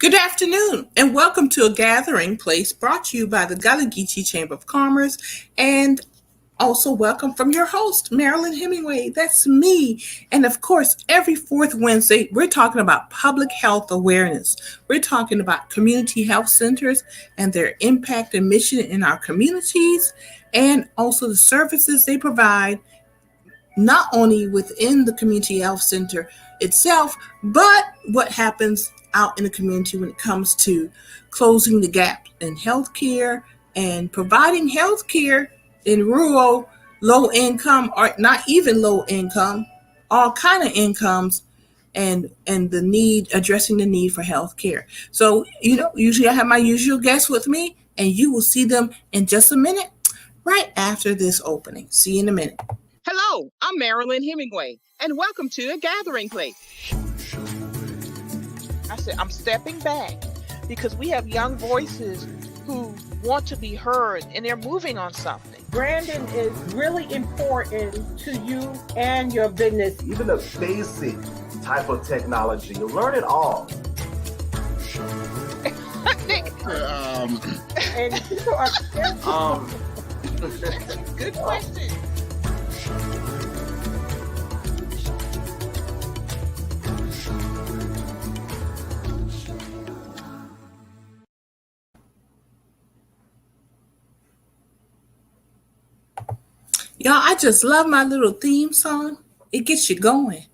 Good afternoon, and welcome to a gathering place brought to you by the Gullah Geechee Chamber of Commerce, and also welcome from your host, Marilyn Hemingway. That's me. And of course, every fourth Wednesday, we're talking about public health awareness. We're talking about community health centers and their impact and mission in our communities, and also the services they provide not only within the community health center itself, but what happens out in the community when it comes to closing the gap in healthcare and providing healthcare in rural, low income, or not even low income, all kind of incomes, and the need, addressing the need for healthcare. So, usually I have my usual guests with me, and you will see them in just a minute, right after this opening. See you in a minute. Hello, I'm Marilyn Hemingway, and welcome to A Gathering Place. I said, I'm stepping back because we have young voices who want to be heard, and they're moving on something. Branding is really important to you and your business. Even a basic type of technology, you'll learn it all. And people are Good question. Y'all, I just love my little theme song. It gets you going.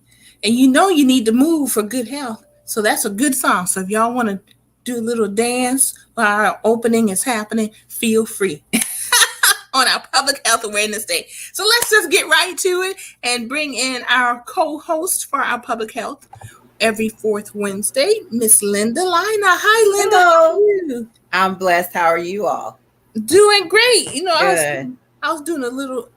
And you know you need to move for good health. So that's a good song. So if y'all want to do a little dance while our opening is happening, feel free on our Public Health Awareness Day. So let's just get right to it and bring in our co-host for our public health every fourth Wednesday, Miss Linda Lina. Hi, Linda. Hello. How are you? I'm blessed. How are you all? Doing great. Good. I was doing a little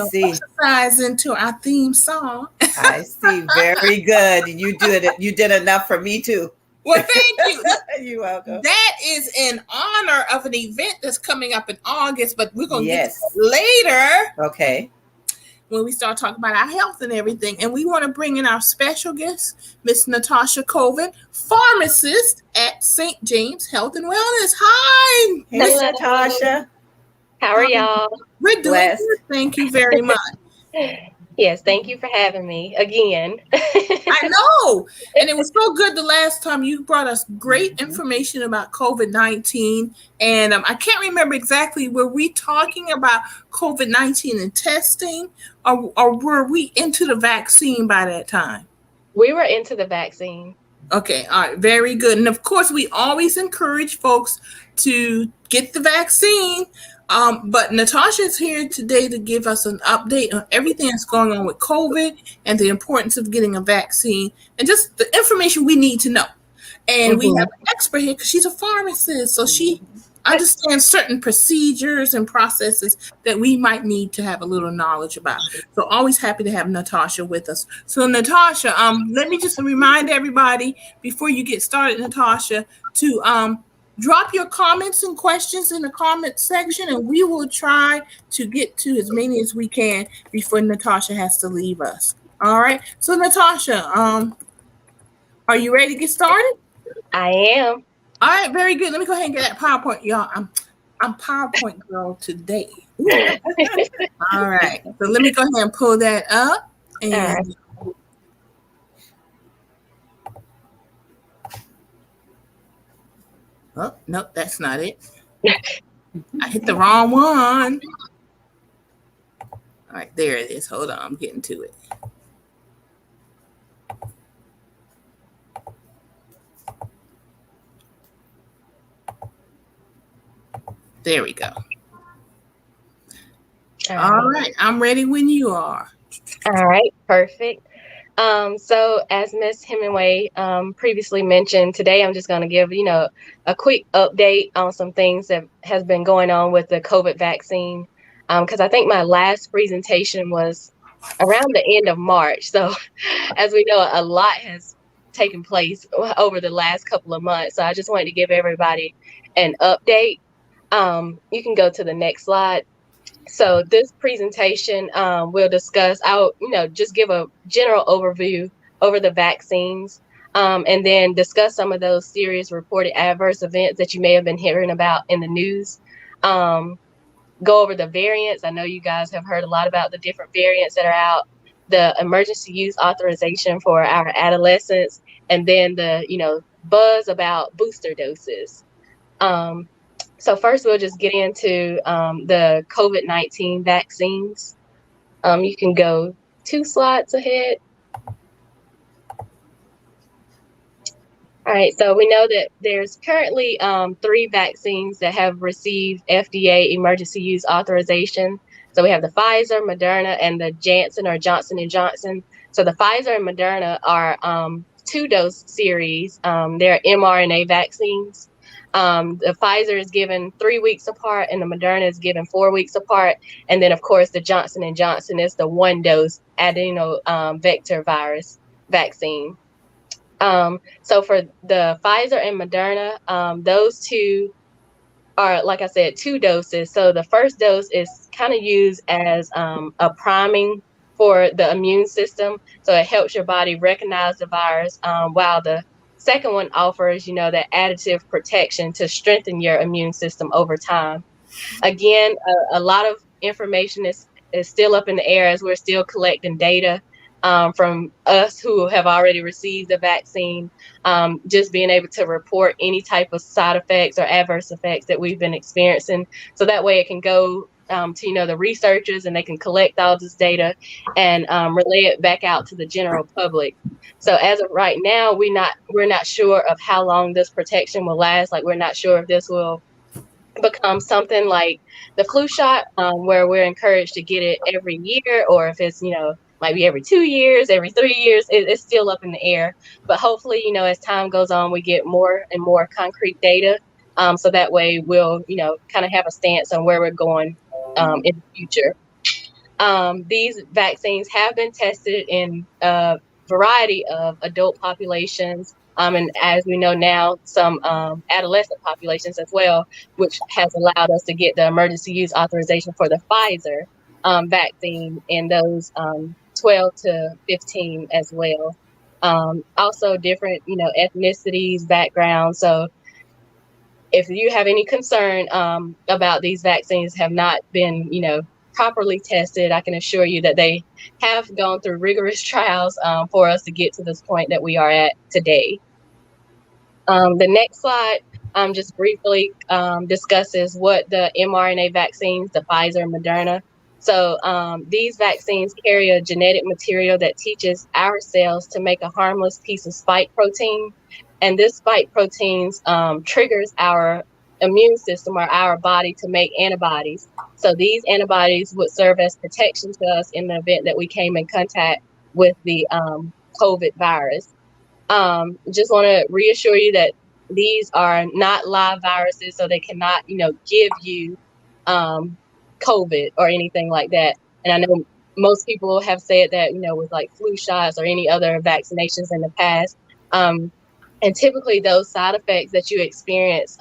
See. exercise into our theme song. I see. Very good. You did it. You did enough for me too. Well, thank you. You're welcome. That is in honor of an event that's coming up in August, but we're going to get Yes. to that later Okay. when we start talking about our health and everything. And we want to bring in our special guest, Miss Natasha Colvin, pharmacist at St. James Health and Wellness. Hi, Hey, Miss Hello. Natasha. How are y'all? We're doing Blessed. good. Thank you very much. Yes, thank you for having me again. I know. And it was so good the last time. You brought us great information about COVID-19. And I can't remember exactly, were we talking about COVID-19 and testing, or were we into the vaccine by that time? We were into the vaccine. Okay, all right, very good. And of course, we always encourage folks to get the vaccine. But Natasha is here today to give us an update on everything that's going on with COVID and the importance of getting a vaccine and just the information we need to know. And we have an expert here because she's a pharmacist, so she understands certain procedures and processes that we might need to have a little knowledge about. So always happy to have Natasha with us. So Natasha, let me just remind everybody before you get started, Natasha, to drop your comments and questions in the comment section, and we will try to get to as many as we can before Natasha has to leave us. All right. So Natasha, are you ready to get started? I am. All right, very good. Let me go ahead and get that PowerPoint, y'all. I'm PowerPoint girl today. All right. So let me go ahead and pull that up. And oh, nope, that's not it. I hit the wrong one. All right, there it is. Hold on, I'm getting to it. There we go. All right, I'm ready when you are. All right, perfect. So as Ms. Hemingway previously mentioned, today I'm just going to give, a quick update on some things that has been going on with the COVID vaccine. Because I think my last presentation was around the end of March. So as we know, a lot has taken place over the last couple of months. So I just wanted to give everybody an update. You can go to the next slide. So this presentation will discuss, I'll just give a general overview over the vaccines. and then discuss some of those serious reported adverse events that you may have been hearing about in the news. Go over the variants. I know you guys have heard a lot about the different variants that are out, the emergency use authorization for our adolescents, and then the, buzz about booster doses. So first we'll just get into the COVID-19 vaccines. You can go 2 slides ahead. All right, so we know that there's currently 3 vaccines that have received FDA emergency use authorization. So we have the Pfizer, Moderna, and the Janssen or Johnson & Johnson. So the Pfizer and Moderna are 2-dose series. They're mRNA vaccines. The Pfizer is given 3 weeks apart, and the Moderna is given 4 weeks apart. And then, of course, the Johnson & Johnson is the 1-dose adeno vector virus vaccine. So for the Pfizer and Moderna, those 2 are, like I said, 2 doses. So the first dose is kind of used as a priming for the immune system. So it helps your body recognize the virus, while the second one offers, that additive protection to strengthen your immune system over time. Again, a lot of information is still up in the air as we're still collecting data. From us who have already received the vaccine, just being able to report any type of side effects or adverse effects that we've been experiencing. So that way it can go to, the researchers, and they can collect all this data and relay it back out to the general public. So as of right now, we're not sure of how long this protection will last. Like, we're not sure if this will become something like the flu shot, where we're encouraged to get it every year, or if it's, might be every 2 years, every 3 years. It's still up in the air. But hopefully, as time goes on, we get more and more concrete data. So that way we'll, kind of have a stance on where we're going in the future. These vaccines have been tested in a variety of adult populations. And as we know now, some adolescent populations as well, which has allowed us to get the emergency use authorization for the Pfizer vaccine in those 12 to 15 as well. Also different, ethnicities, backgrounds. So if you have any concern about these vaccines have not been, properly tested, I can assure you that they have gone through rigorous trials for us to get to this point that we are at today. The next slide just briefly discusses what the mRNA vaccines, the Pfizer and Moderna. So these vaccines carry a genetic material that teaches our cells to make a harmless piece of spike protein. And this spike proteins triggers our immune system or our body to make antibodies. So these antibodies would serve as protection to us in the event that we came in contact with the COVID virus. Just want to reassure you that these are not live viruses, so they cannot, give you COVID or anything like that. And I know most people have said that, with like flu shots or any other vaccinations in the past. And typically those side effects that you experience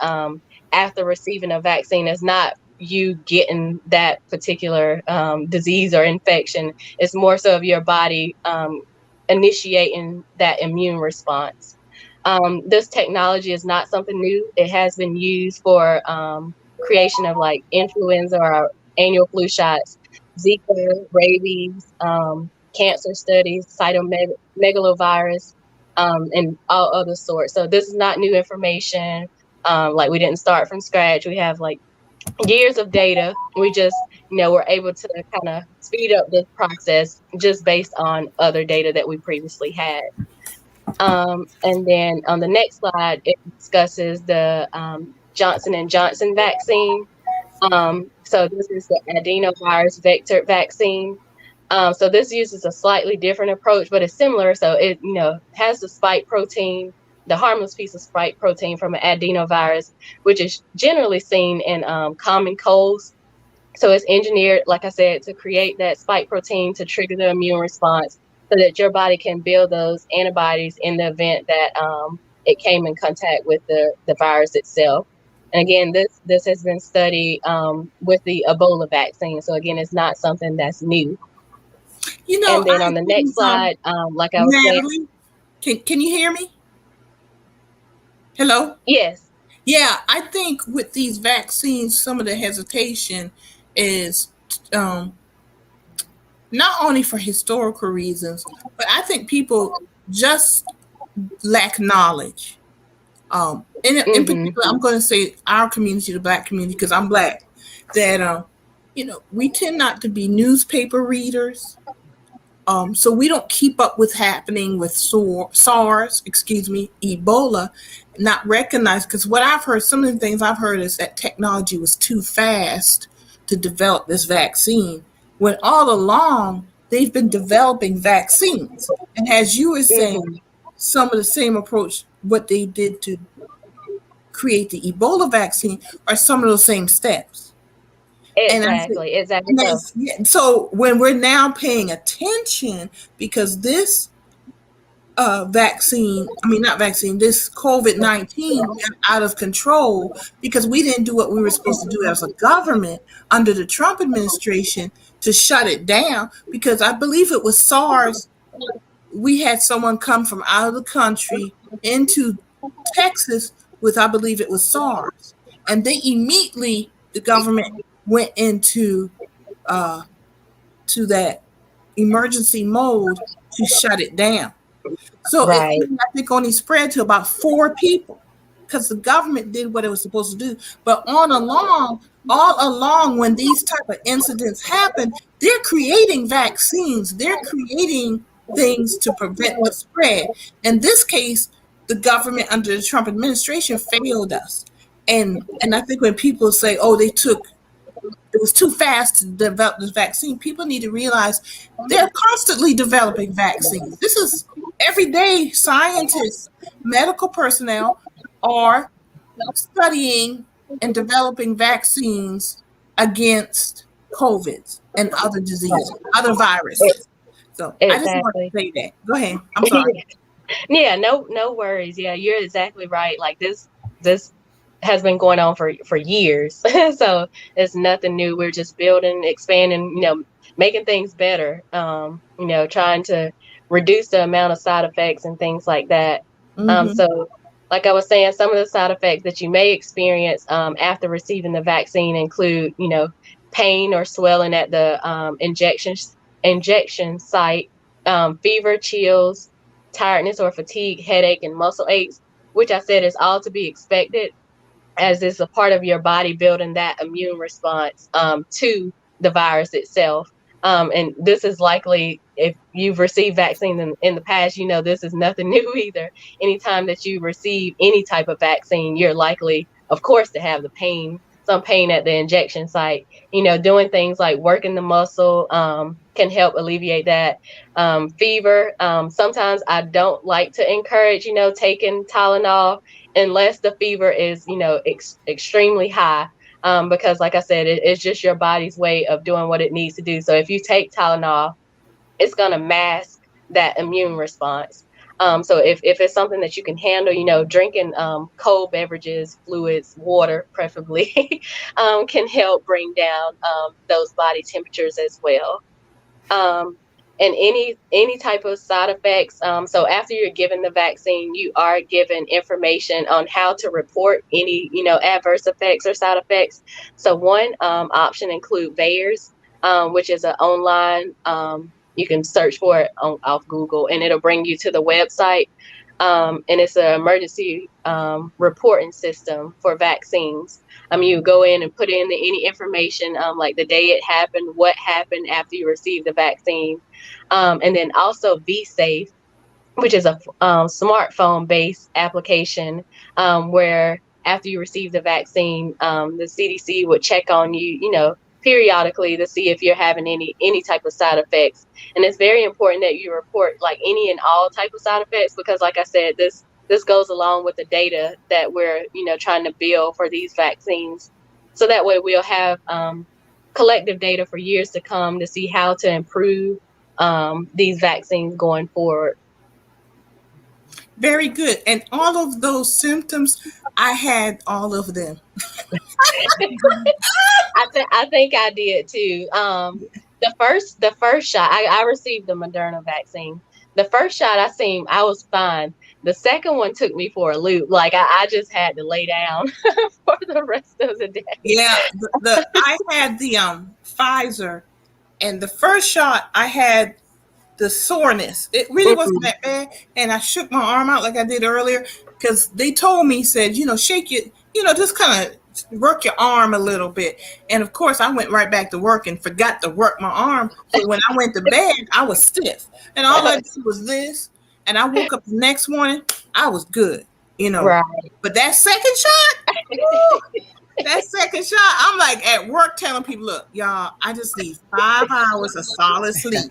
after receiving a vaccine is not you getting that particular disease or infection. It's more so of your body initiating that immune response. This technology is not something new. It has been used for creation of like influenza or annual flu shots, Zika, rabies, cancer studies, cytomegalovirus, and all other sorts. So this is not new information. Like, we didn't start from scratch. We have like years of data. We just, we're able to kind of speed up this process just based on other data that we previously had. And then on the next slide, it discusses the Johnson & Johnson vaccine. So this is the adenovirus vector vaccine. So this uses a slightly different approach, but it's similar. So it, has the spike protein, the harmless piece of spike protein from an adenovirus, which is generally seen in common colds. So it's engineered, like I said, to create that spike protein to trigger the immune response so that your body can build those antibodies in the event that it came in contact with the virus itself. And again, this has been studied with the Ebola vaccine. So again, it's not something that's new. And then on the next slide, like I was Natalie, can you hear me? Hello? Yes. Yeah, I think with these vaccines, some of the hesitation is um, not only for historical reasons, but I think people just lack knowledge. In Mm-hmm. particular, I'm going to say our community, the Black community, because I'm Black, that, we tend not to be newspaper readers. So we don't keep up with happening with SARS, Ebola, not recognized. Because what I've heard, some of the things I've heard is that technology was too fast to develop this vaccine, when all along they've been developing vaccines. And as you were saying, Mm-hmm. some of the same approach, what they did to create the Ebola vaccine, are some of those same steps. And I said, Exactly. So, so when we're now paying attention, because this this COVID-19 got out of control because we didn't do what we were supposed to do as a government under the Trump administration to shut it down. Because I believe it was SARS. We had someone come from out of the country into Texas with, I believe it was SARS. And they immediately, the government went into to that emergency mode to shut it down. So it, right. I think, only spread to about 4 people because the government did what it was supposed to do. But all along, when these type of incidents happen, they're creating vaccines. They're creating things to prevent the spread. In this case, the government under the Trump administration failed us. And I think when people say, "Oh, it was too fast to develop this vaccine," people need to realize they're constantly developing vaccines. This is every day. Scientists, medical personnel are studying and developing vaccines against COVID and other diseases, other viruses. So I just want to Exactly. say that. Go ahead. I'm sorry. Yeah, no worries. Yeah, you're exactly right. Like this has been going on for years. So it's nothing new. We're just building, expanding, making things better. Trying to reduce the amount of side effects and things like that. Mm-hmm. So like I was saying, some of the side effects that you may experience after receiving the vaccine include, pain or swelling at the injection site, fever, chills, tiredness or fatigue, headache, and muscle aches, which I said is all to be expected as it's a part of your body building that immune response to the virus itself. And this is likely, if you've received vaccines in the past, this is nothing new either. Anytime that you receive any type of vaccine, you're likely, of course, to have some pain at the injection site. Doing things like working the muscle can help alleviate that. Fever. Sometimes I don't like to encourage, taking Tylenol unless the fever is, extremely high. Because like I said, it's just your body's way of doing what it needs to do. So if you take Tylenol, it's going to mask that immune response. So if it's something that you can handle, drinking cold beverages, fluids, water preferably, can help bring down those body temperatures as well. And any type of side effects. So after you're given the vaccine, you are given information on how to report any, adverse effects or side effects. So one option include VAERS, which is an online, you can search for it off Google and it'll bring you to the website. And it's an emergency reporting system for vaccines. You go in and put in any information, like the day it happened, what happened after you received the vaccine. And then also VSafe, which is a smartphone-based application where after you receive the vaccine, the CDC would check on you, periodically to see if you're having any type of side effects. And it's very important that you report like any and all type of side effects because, like I said, this goes along with the data that we're trying to build for these vaccines. So that way we'll have collective data for years to come to see how to improve these vaccines going forward. Very good. And all of those symptoms, I had all of them. I think I did too. The first shot, I received the Moderna vaccine. The first shot I was fine. the second one took me for a loop. Like I just had to lay down for the rest of the day. Yeah, I had the Pfizer, and the first shot I had the soreness. It really wasn't that bad, and I shook my arm out like I did earlier because they told me, said, shake it, just kind of work your arm a little bit. And of course, I went right back to work and forgot to work my arm. So when I went to bed, I was stiff, and all I did was this. And I woke up the next morning, I was good, Right. But that second shot, woo, that second shot, I'm like at work telling people, look, y'all, I just need 5 hours of solid sleep.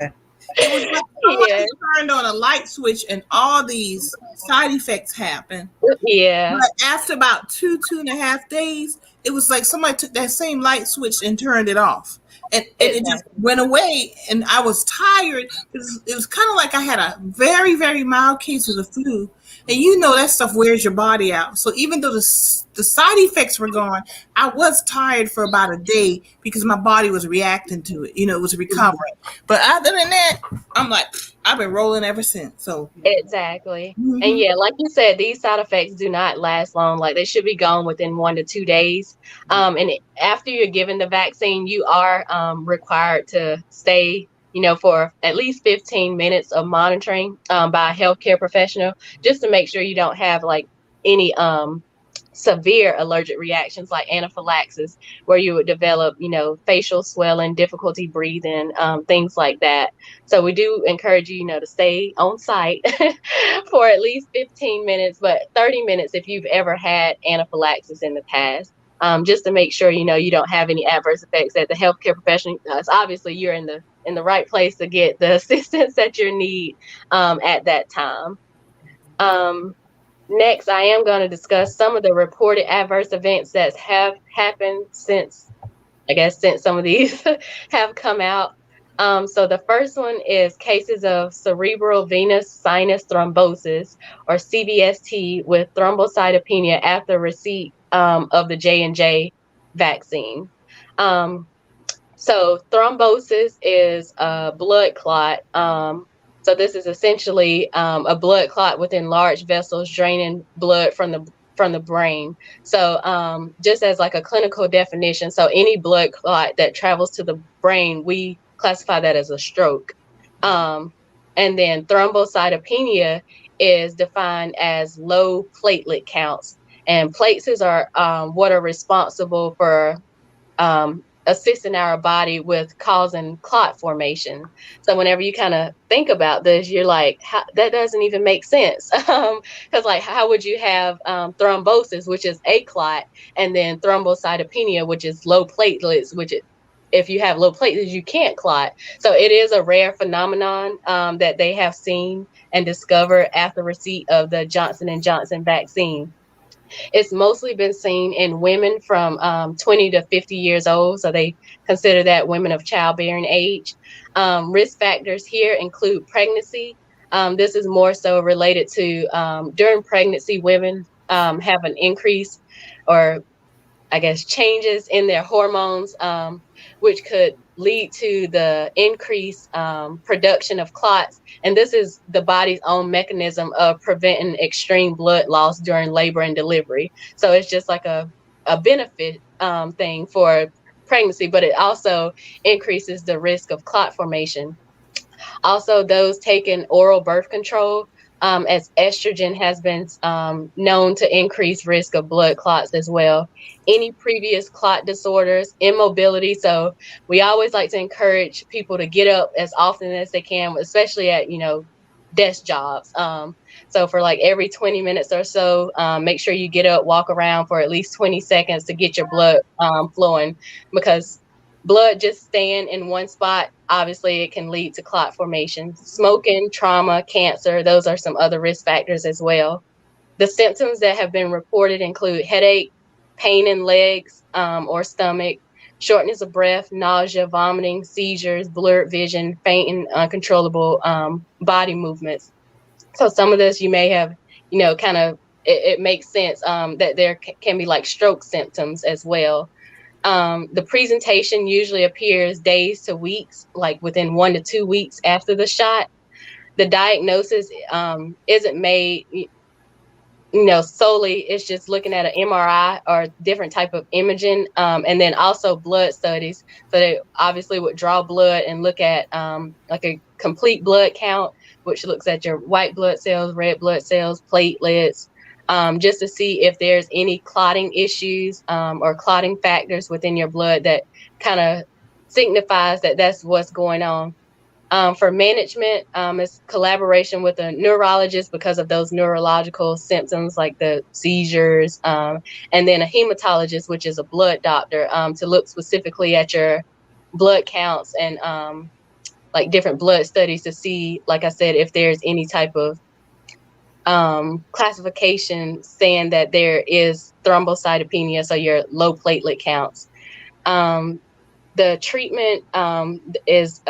It was like someone turned on a light switch and all these side effects happened. Yeah. But after about 2.5 days, it was like somebody took that same light switch and turned it off. And it just went away. And I was tired. It was kind of like I had a very, very mild case of the flu. And that stuff wears your body out. So even though the side effects were gone, I was tired for about a day because my body was reacting to it. It was recovering. But other than that, I'm like, I've been rolling ever since. So exactly. And yeah, like you said, these side effects do not last long. Like they should be gone within 1 to 2 days. And after you're given the vaccine, you are required to stay for at least 15 minutes of monitoring by a healthcare professional, just to make sure you don't have like any severe allergic reactions like anaphylaxis, where you would develop, facial swelling, difficulty breathing, things like that. So we do encourage you, to stay on site for at least 15 minutes, but 30 minutes if you've ever had anaphylaxis in the past. Just to make sure, you don't have any adverse effects that the healthcare professional, obviously you're in the right place to get the assistance that you need at that time. Next, I am going to discuss some of the reported adverse events that have happened since some of these have come out. So the first one is cases of cerebral venous sinus thrombosis, or CVST, with thrombocytopenia after receipt of the J&J vaccine. So thrombosis is a blood clot. So this is essentially a blood clot within large vessels draining blood from the brain. So just as like a clinical definition, so any blood clot that travels to the brain, we classify that as a stroke. And then thrombocytopenia is defined as low platelet counts. And platelets are what are responsible for assisting our body with causing clot formation. So whenever you kind of think about this, you're like, that doesn't even make sense. Because like, how would you have thrombosis, which is a clot, and then thrombocytopenia, which is low platelets, which if you have low platelets, you can't clot. So it is a rare phenomenon that they have seen and discovered after receipt of the Johnson & Johnson vaccine. It's mostly been seen in women from 20 to 50 years old. So they consider that women of childbearing age. Risk factors here include pregnancy. This is more so related to during pregnancy, women have an increase, or I guess changes in their hormones, which could lead to the increased production of clots. And this is the body's own mechanism of preventing extreme blood loss during labor and delivery. So it's just like a benefit thing for pregnancy, but it also increases the risk of clot formation. Also, those taking oral birth control, as estrogen has been known to increase risk of blood clots as well. Any previous clot disorders, immobility. So we always like to encourage people to get up as often as they can, especially at, desk jobs. So for like every 20 minutes or so, make sure you get up, walk around for at least 20 seconds to get your blood flowing, because blood just staying in one spot, obviously it can lead to clot formation. Smoking, trauma, cancer, those are some other risk factors as well. The symptoms that have been reported include headache, pain in legs or stomach, shortness of breath, nausea, vomiting, seizures, blurred vision, faint and uncontrollable body movements. So some of this you may have, kind of, it makes sense that there can be like stroke symptoms as well. The presentation usually appears days to weeks, like within 1 to 2 weeks after the shot. The diagnosis isn't made solely it's just looking at an MRI or different type of imaging, and then also blood studies. So they obviously would draw blood and look at like a complete blood count, which looks at your white blood cells, red blood cells, platelets, just to see if there's any clotting issues or clotting factors within your blood that kind of signifies that that's what's going on. For management, it's collaboration with a neurologist because of those neurological symptoms like the seizures, and then a hematologist, which is a blood doctor, to look specifically at your blood counts and like different blood studies to see, like I said, if there's any type of classification saying that there is thrombocytopenia, so your low platelet counts. The treatment is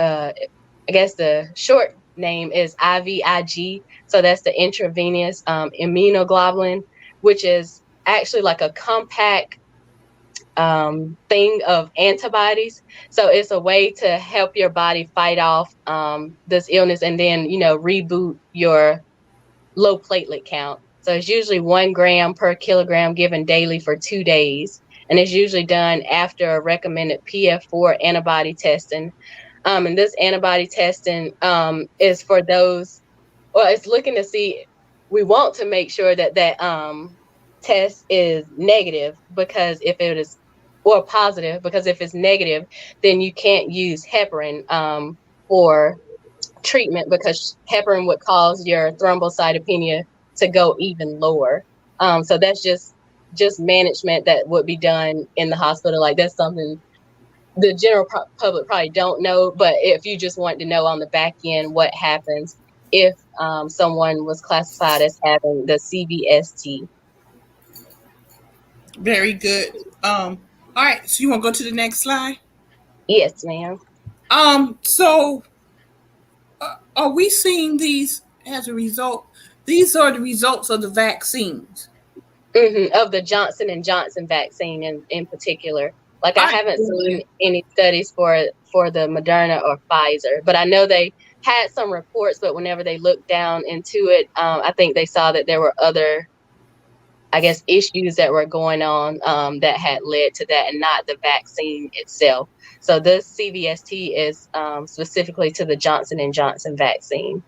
I guess the short name is IVIG. So that's the intravenous immunoglobulin, which is actually like a compact thing of antibodies. So it's a way to help your body fight off this illness and then, reboot your low platelet count. So it's usually 1 gram per kilogram given daily for 2 days. And it's usually done after a recommended PF4 antibody testing. And this antibody testing is for those, it's looking to see, we want to make sure that test is negative, because if it is, or positive, because if it's negative, then you can't use heparin for treatment, because heparin would cause your thrombocytopenia to go even lower. So that's just management that would be done in the hospital. Like that's something the general public probably don't know, but if you just want to know on the back end what happens if someone was classified as having the CVST. Very good. All right, so you want to go to the next slide? Yes, ma'am. So are we seeing these as a result? These are the results of the vaccines. Of the Johnson & Johnson vaccine in particular. Like I haven't seen any studies for the Moderna or Pfizer, but I know they had some reports, but whenever they looked down into it, I think they saw that there were other, I guess, issues that were going on that had led to that and not the vaccine itself. So this CVST is specifically to the Johnson & Johnson vaccine.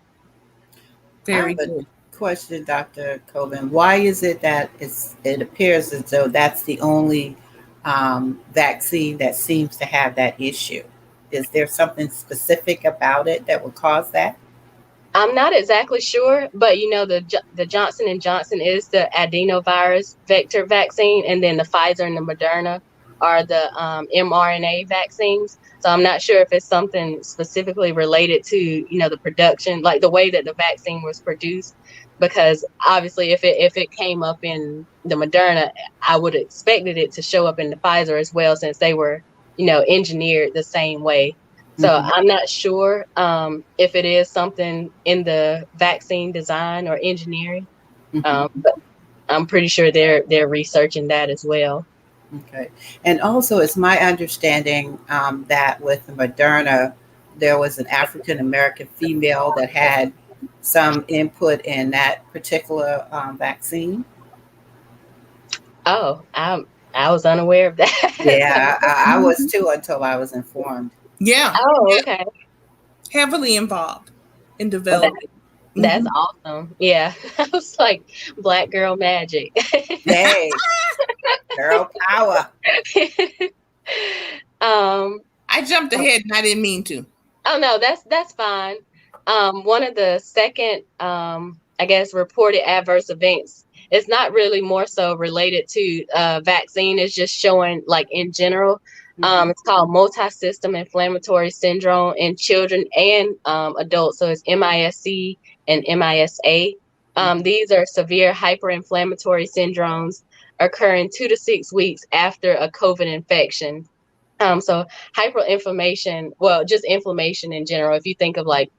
Very good. Question, Dr. Coben. Why is it that it appears as though that's the only vaccine that seems to have that issue? Is there something specific about it that would cause that? I'm not exactly sure, but the Johnson & Johnson is the adenovirus vector vaccine, and then the Pfizer and the Moderna are the mRNA vaccines. So I'm not sure if it's something specifically related to, the production, like the way that the vaccine was produced, because obviously if it came up in the Moderna, I would have expected it to show up in the Pfizer as well, since they were, engineered the same way. So I'm not sure if it is something in the vaccine design or engineering, but I'm pretty sure they're researching that as well. Okay. And also, it's my understanding that with the Moderna, there was an African-American female that had some input in that particular vaccine. Oh, I was unaware of that. Yeah, I was too until I was informed. Yeah. Oh, okay. Heavily involved in developing. That's awesome. Yeah. I was like, Black girl magic. Hey, girl power. I jumped ahead and I didn't mean to. Oh no, that's fine. One of the second, I guess, reported adverse events, it's not really more so related to vaccine. It's just showing, like, in general. It's called multi-system inflammatory syndrome in children and adults. So it's MISC and MISA. These are severe hyperinflammatory syndromes occurring 2 to 6 weeks after a COVID infection. So hyperinflammation, well, just inflammation in general. If you think of like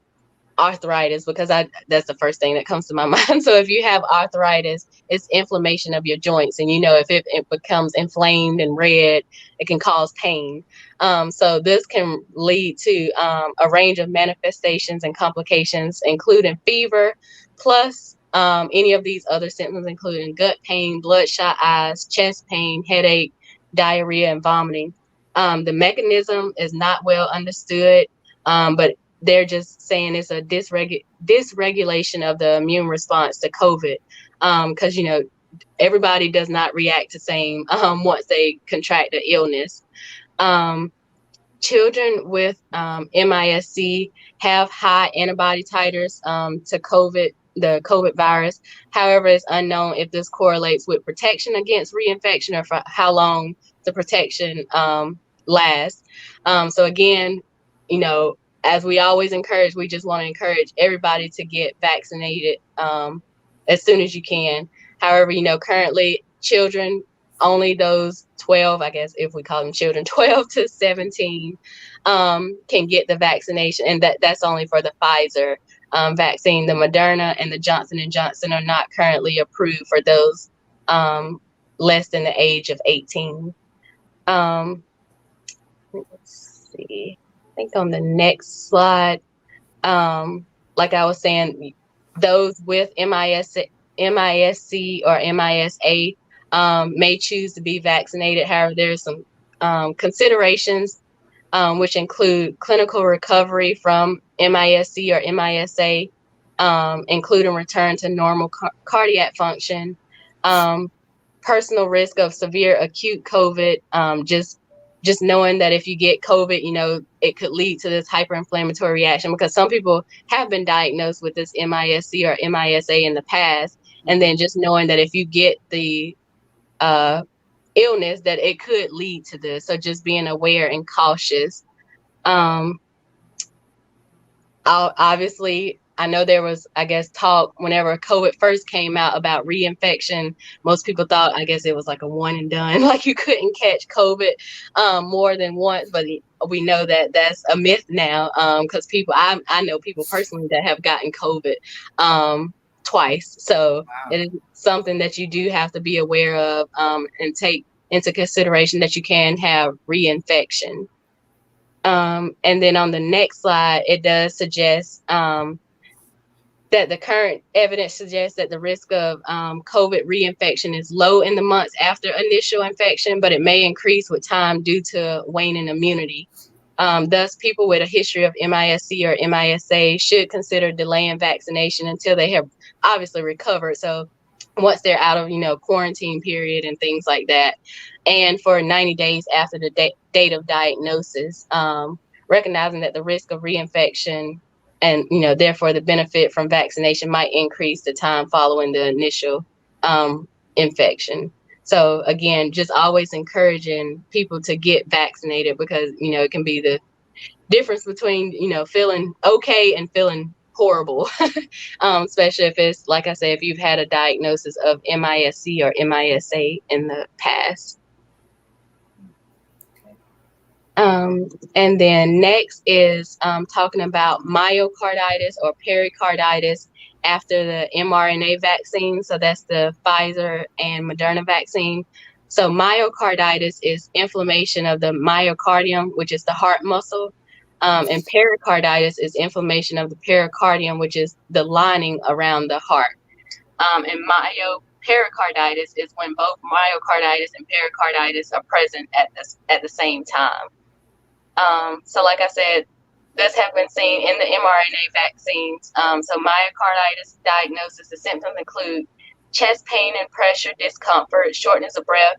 arthritis, because that's the first thing that comes to my mind. So if you have arthritis, it's inflammation of your joints, and if it becomes inflamed and red, it can cause pain. So this can lead to a range of manifestations and complications, including fever, plus any of these other symptoms, including gut pain, bloodshot eyes, chest pain, headache, diarrhea, and vomiting. The mechanism is not well understood, but they're just saying it's a dysregulation of the immune response to COVID, because everybody does not react the same once they contract the illness. Children with MIS-C have high antibody titers to the COVID virus. However, it's unknown if this correlates with protection against reinfection or for how long the protection lasts. So again, as we always encourage, we just want to encourage everybody to get vaccinated as soon as you can. However, currently children, only those 12, I guess if we call them children, 12 to 17 can get the vaccination, and that's only for the Pfizer vaccine. The Moderna and the Johnson & Johnson are not currently approved for those less than the age of 18. Let's see. I think on the next slide, like I was saying, those with MIS-C or MIS-A may choose to be vaccinated. However, there's some considerations which include clinical recovery from MIS-C or MIS-A, including return to normal cardiac function, personal risk of severe acute COVID, just knowing that if you get COVID, it could lead to this hyperinflammatory reaction, because some people have been diagnosed with this MIS-C or MIS-A in the past. And then just knowing that if you get the illness, that it could lead to this. So just being aware and cautious. Obviously, I know there was, talk whenever COVID first came out about reinfection. Most people thought, it was like a one and done, like you couldn't catch COVID more than once. But we know that that's a myth now, because I know people personally that have gotten COVID twice. So wow. It is something that you do have to be aware of and take into consideration that you can have reinfection. And then on the next slide, it does suggest that the current evidence suggests that the risk of COVID reinfection is low in the months after initial infection, but it may increase with time due to waning immunity. Thus, people with a history of MIS-C or MIS-A should consider delaying vaccination until they have obviously recovered. So once they're out of, quarantine period and things like that, and for 90 days after the date of diagnosis, recognizing that the risk of reinfection and, therefore the benefit from vaccination might increase the time following the initial infection. So again, just always encouraging people to get vaccinated, because, it can be the difference between, feeling okay and feeling horrible, especially if it's, like I said, if you've had a diagnosis of MIS-C or MIS-A in the past. And then next is talking about myocarditis or pericarditis after the mRNA vaccine. So that's the Pfizer and Moderna vaccine. So myocarditis is inflammation of the myocardium, which is the heart muscle. And pericarditis is inflammation of the pericardium, which is the lining around the heart. And myopericarditis is when both myocarditis and pericarditis are present at the same time. So like I said, this has been seen in the mRNA vaccines. So myocarditis diagnosis, the symptoms include chest pain and pressure, discomfort, shortness of breath,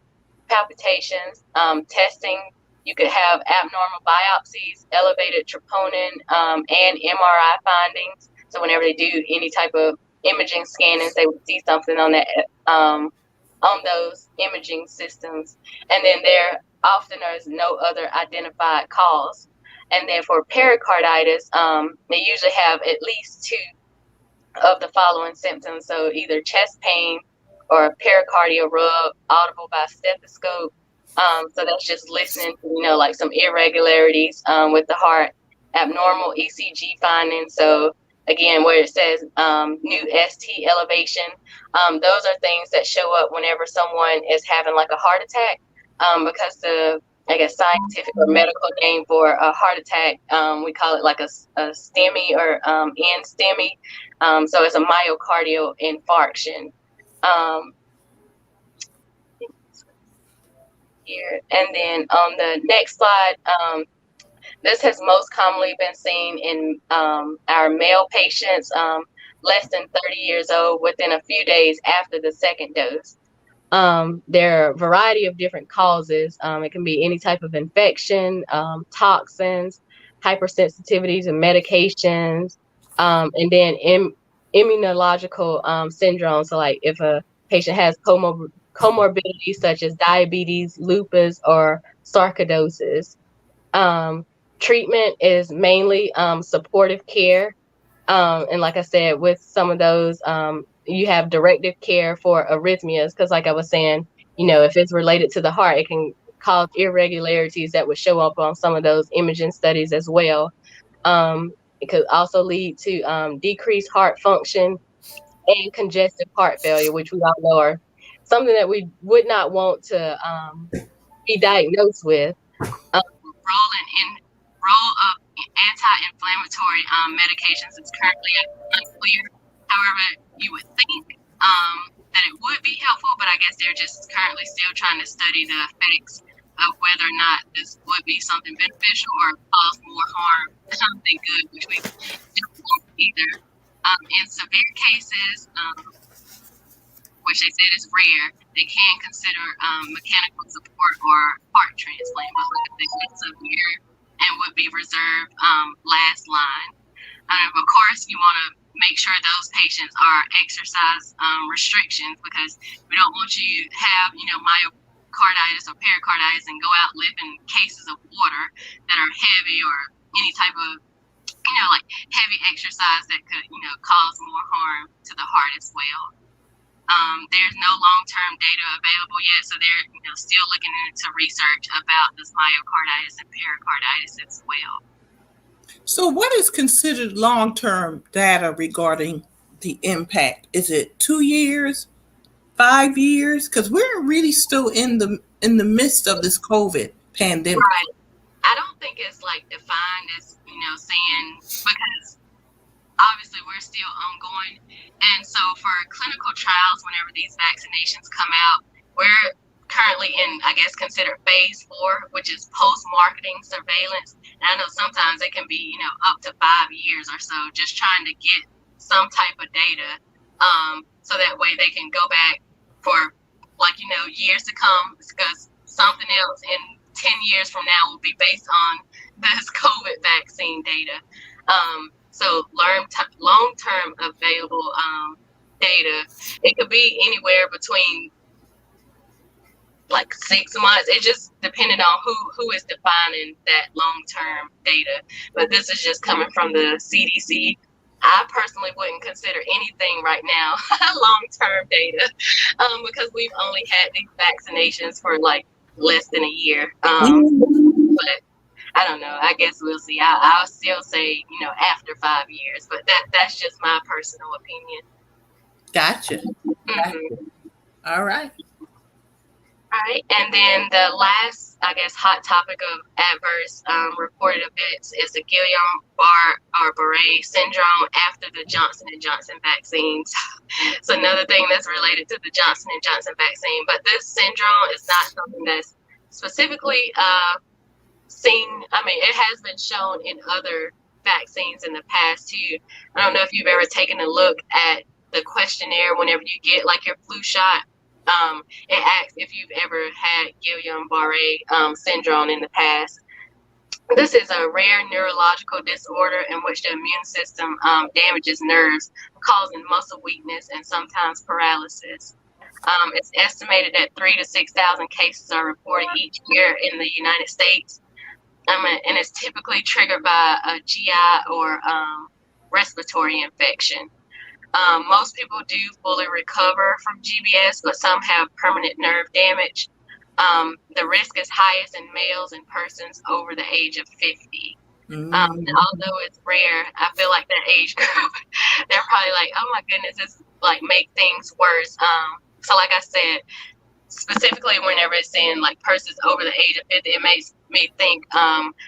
palpitations, testing. You could have abnormal biopsies, elevated troponin, and MRI findings. So whenever they do any type of imaging scannings, they would see something on that on those imaging systems. And then there often is no other identified cause. And then for pericarditis, they usually have at least two of the following symptoms. So either chest pain or pericardial rub, audible by stethoscope. So that's just listening to, like some irregularities with the heart, abnormal ECG findings. So again, where it says new ST elevation, those are things that show up whenever someone is having like a heart attack, because the I guess, scientific or medical name for a heart attack. We call it like a STEMI or NSTEMI. So it's a myocardial infarction. Here. And then on the next slide, this has most commonly been seen in our male patients less than 30 years old within a few days after the second dose. There are a variety of different causes. It can be any type of infection, toxins, hypersensitivities and medications, and then immunological syndrome. So like if a patient has comorbidities such as diabetes, lupus, or sarcoidosis. Treatment is mainly supportive care. And like I said, with some of those, you have directive care for arrhythmias, because like I was saying, if it's related to the heart, it can cause irregularities that would show up on some of those imaging studies as well. It could also lead to decreased heart function and congestive heart failure, which we all know are something that we would not want to be diagnosed with. Role of anti-inflammatory medications is currently unclear. However, you would think that it would be helpful, but I guess they're just currently still trying to study the effects of whether or not this would be something beneficial or cause more harm than something good, which we don't want either. In severe cases, which they said is rare, they can consider mechanical support or heart transplant, but like I said, it's severe and would be reserved last line. Of course, you want to make sure those patients are exercise restrictions, because we don't want you to have, myocarditis or pericarditis and go out lifting cases of water that are heavy or any type of, like heavy exercise that could, cause more harm to the heart as well. There's no long-term data available yet, so they're still looking into research about this myocarditis and pericarditis as well. So what is considered long-term data regarding the impact? Is it 2 years, 5 years? Because we're really still in the midst of this COVID pandemic. Right. I don't think it's like defined as, saying, because obviously we're still ongoing. And so for clinical trials, whenever these vaccinations come out, we're currently in, I guess, considered phase 4, which is post-marketing surveillance. And I know sometimes it can be, up to 5 years or so, just trying to get some type of data, so that way they can go back for years to come, because something else in 10 years from now will be based on this COVID vaccine data. So long-term available data, it could be anywhere between like 6 months. It just depended on who is defining that long-term data. But this is just coming from the CDC. I personally wouldn't consider anything right now long-term data, because we've only had these vaccinations for like less than a year. But I don't know. I guess we'll see. I'll still say, after 5 years, but that's just my personal opinion. Gotcha. Mm-hmm. All right. All right. And then the last, I guess, hot topic of adverse reported events is the Guillain-Barré syndrome after the Johnson & Johnson vaccines. So another thing that's related to the Johnson & Johnson vaccine, but this syndrome is not something that's specifically seen. I mean, it has been shown in other vaccines in the past too. I don't know if you've ever taken a look at the questionnaire whenever you get like your flu shot. It asks if you've ever had Guillain-Barré syndrome in the past. This is a rare neurological disorder in which the immune system damages nerves, causing muscle weakness and sometimes paralysis. It's estimated that 3,000 to 6,000 cases are reported each year in the United States. And it's typically triggered by a GI or respiratory infection. Most people do fully recover from GBS, but some have permanent nerve damage. The risk is highest in males and persons over the age of 50. And although it's rare, I feel like that age group, they're probably like, oh my goodness, it's like make things worse. So like I said, specifically whenever it's saying like persons over the age of 50, it makes me think,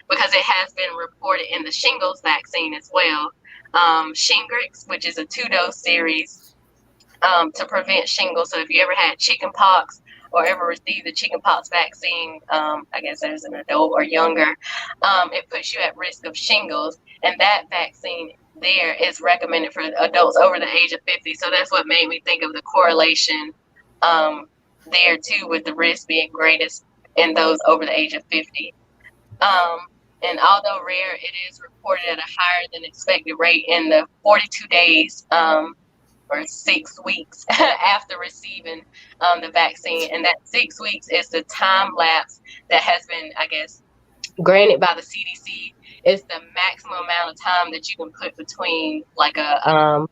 because it has been reported in the shingles vaccine as well. Shingrix, which is a 2-dose series to prevent shingles. So if you ever had chicken pox or ever received the chicken pox vaccine, I guess as an adult or younger, it puts you at risk of shingles. And that vaccine there is recommended for adults over the age of 50. So that's what made me think of the correlation there too, with the risk being greatest in those over the age of 50. And although rare, it is reported at a higher than expected rate in the 42 days or 6 weeks after receiving the vaccine. And that 6 weeks is the time lapse that has been, I guess, granted by the CDC. It's the maximum amount of time that you can put between like a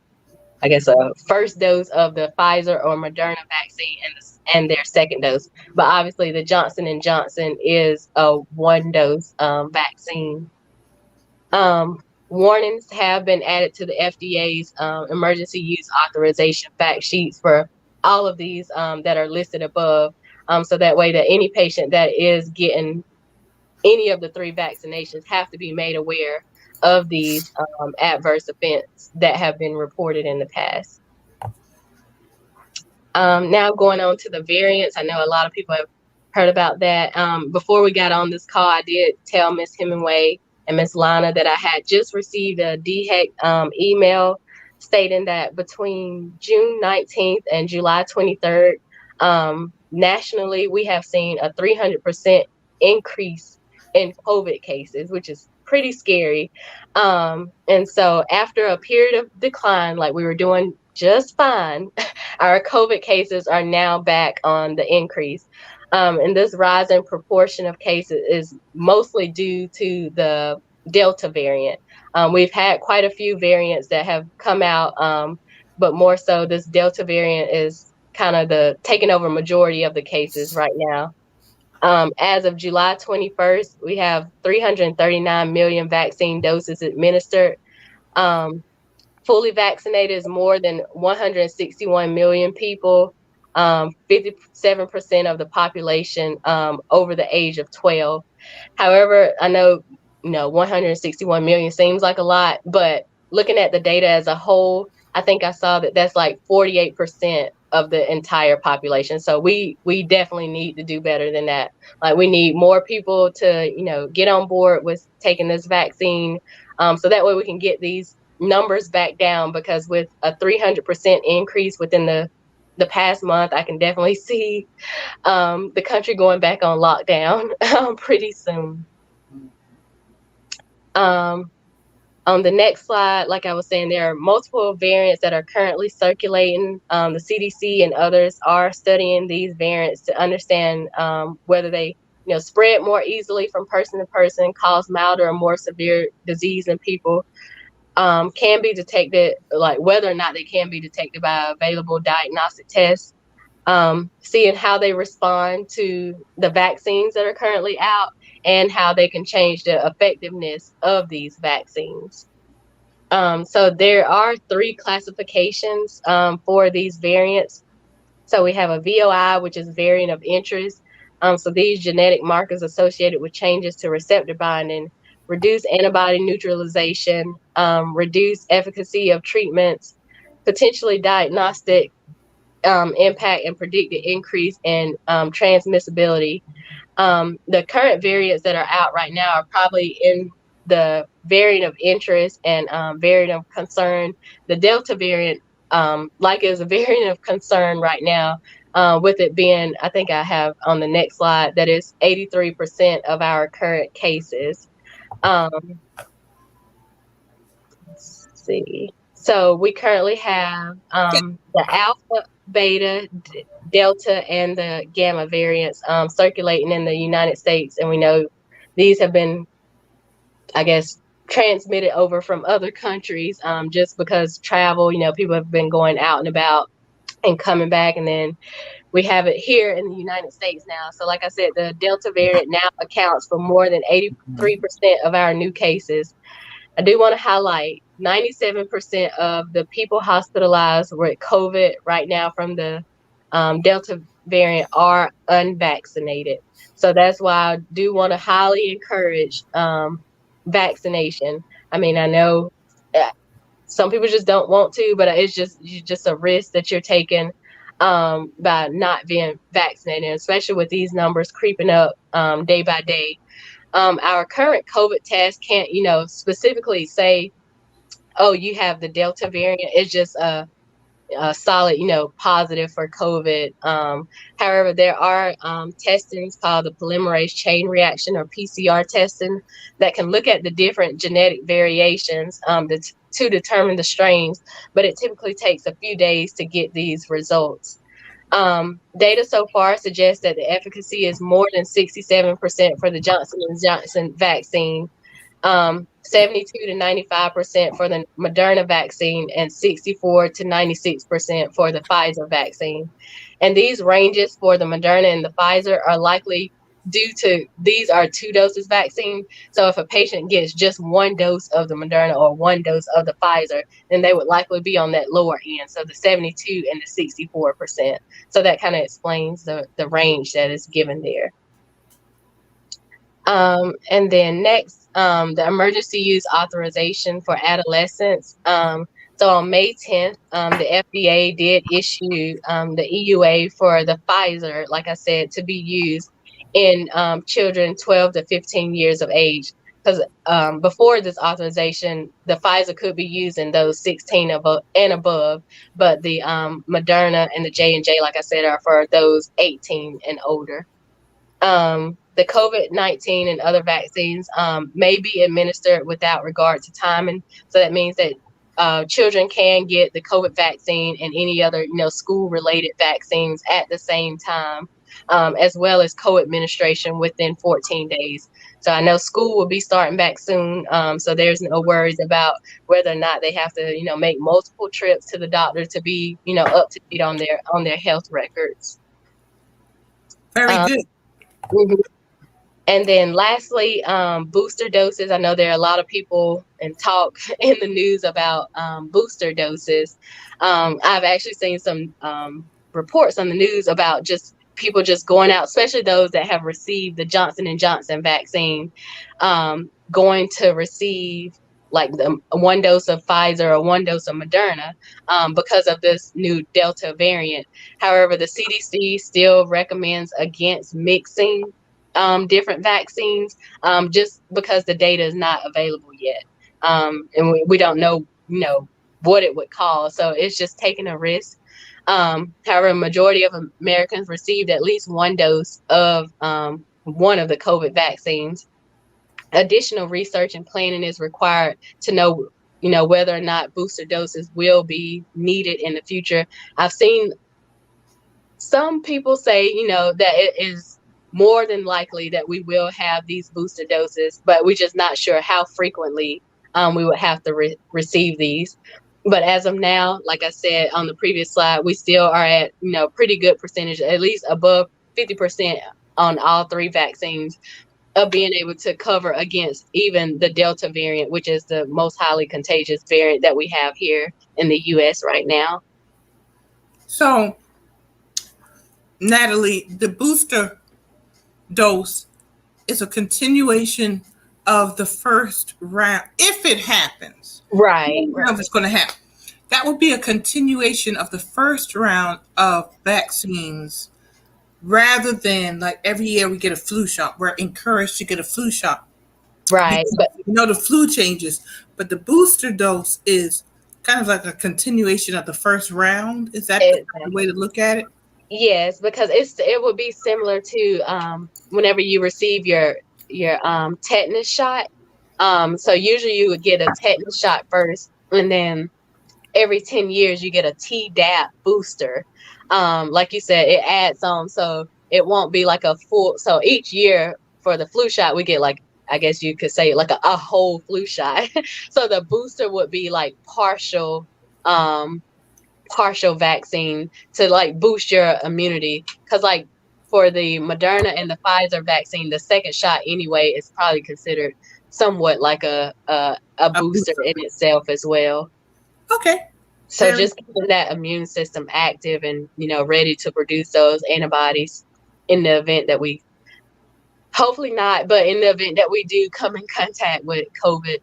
first dose of the Pfizer or Moderna vaccine and their second dose. But obviously the Johnson & Johnson is a 1-dose vaccine. Warnings have been added to the FDA's emergency use authorization fact sheets for all of these that are listed above. So that way that any patient that is getting any of the 3 vaccinations have to be made aware of these adverse events that have been reported in the past. Now going on to the variants, I know a lot of people have heard about that. Before we got on this call, I did tell Ms. Hemingway and Ms. Lana that I had just received a DHEC email stating that between June 19th and July 23rd, nationally, we have seen a 300% increase in COVID cases, which is pretty scary. And so after a period of decline, like we were doing just fine, our COVID cases are now back on the increase. And this rise in proportion of cases is mostly due to the Delta variant. We've had quite a few variants that have come out, but more so this Delta variant is kind of the taking over majority of the cases right now. As of July 21st, we have 339 million vaccine doses administered. Fully vaccinated is more than 161 million people, 57% of the population over the age of 12. However, I know 161 million seems like a lot, but looking at the data as a whole, I think I saw that that's like 48% of the entire population. So we definitely need to do better than that. Like we need more people to, get on board with taking this vaccine. So that way we can get these numbers back down, because with a 300% increase within the past month, I can definitely see the country going back on lockdown pretty soon. On the next slide, like I was saying, there are multiple variants that are currently circulating. The CDC and others are studying these variants to understand whether they spread more easily from person to person, cause milder or more severe disease in people, can be detected, like whether or not they can be detected by available diagnostic tests, seeing how they respond to the vaccines that are currently out, and how they can change the effectiveness of these vaccines. So there are 3 classifications for these variants. So we have a VOI, which is variant of interest. So these genetic markers associated with changes to receptor binding, reduced antibody neutralization, reduced efficacy of treatments, potentially diagnostic impact, and predicted increase in transmissibility. The current variants that are out right now are probably in the variant of interest and variant of concern. The Delta variant, is a variant of concern right now, with it being, I think I have on the next slide, that is 83% of our current cases. Let's see. So we currently have the Alpha, Beta, Delta, and the Gamma variants circulating in the United States. And we know these have been, I guess, transmitted over from other countries just because travel, people have been going out and about and coming back. And then we have it here in the United States now. So like I said, the Delta variant now accounts for more than 83% of our new cases. I do want to highlight 97% of the people hospitalized with COVID right now from the Delta variant are unvaccinated. So that's why I do want to highly encourage vaccination. I mean, I know some people just don't want to, but it's just a risk that you're taking by not being vaccinated, especially with these numbers creeping up day by day. Our current COVID test can't, specifically say, oh, you have the Delta variant. It's just a solid, positive for COVID. However, there are testings called the polymerase chain reaction or PCR testing that can look at the different genetic variations to determine the strains, but it typically takes a few days to get these results. Data so far suggests that the efficacy is more than 67% for the Johnson & Johnson vaccine, 72 to 95% for the Moderna vaccine, and 64 to 96% for the Pfizer vaccine. And these ranges for the Moderna and the Pfizer are likely due to these are 2 doses vaccine. So if a patient gets just 1 dose of the Moderna or 1 dose of the Pfizer, then they would likely be on that lower end, so the 72 and the 64%. So that kind of explains the range that is given there. And then next, the emergency use authorization for adolescents. So on May 10th, the FDA did issue the EUA for the Pfizer, like I said, to be used in children 12 to 15 years of age. Because before this authorization, the Pfizer could be used in those 16 and above, but the Moderna and the J&J, like I said, are for those 18 and older. The COVID-19 and other vaccines may be administered without regard to timing. So that means that children can get the COVID vaccine and any other, school-related vaccines at the same time, as well as co-administration within 14 days. So I know school will be starting back soon, so there's no worries about whether or not they have to, make multiple trips to the doctor to be, up to date on their health records. Very good. Mm-hmm. And then lastly, booster doses. I know there are a lot of people and talk in the news about booster doses. I've actually seen some reports on the news about just people just going out, especially those that have received the Johnson & Johnson vaccine, going to receive like the 1 dose of Pfizer or 1 dose of Moderna because of this new Delta variant. However, the CDC still recommends against mixing different vaccines just because the data is not available yet. And we don't know, what it would cause. So it's just taking a risk. However, a majority of Americans received at least 1 dose of one of the COVID vaccines. Additional research and planning is required to know, whether or not booster doses will be needed in the future. I've seen some people say, that it is more than likely that we will have these booster doses, but we're just not sure how frequently we would have to receive these. But as of now, like I said on the previous slide, we still are at, pretty good percentage, at least above 50% on all 3 vaccines of being able to cover against even the Delta variant, which is the most highly contagious variant that we have here in the US right now. So, Natalie, the booster dose is a continuation of the first round, if it happens. Right. It's going to happen. That would be a continuation of the first round of vaccines, rather than like every year we get a flu shot. We're encouraged to get a flu shot. Right. But the flu changes, but the booster dose is kind of like a continuation of the first round. Is that the way to look at it? Yes, because it would be similar to whenever you receive your tetanus shot. So usually you would get a tetanus shot first, and then every 10 years you get a Tdap booster. Like you said, it adds on, so it won't be like a full. So each year for the flu shot, we get like, I guess you could say like a whole flu shot. So the booster would be like partial vaccine to like boost your immunity, because like for the Moderna and the Pfizer vaccine, the second shot anyway is probably considered somewhat like a booster in itself as well. Okay. So just keeping that immune system active and, ready to produce those antibodies in the event that we, hopefully not, but in the event that we do come in contact with COVID.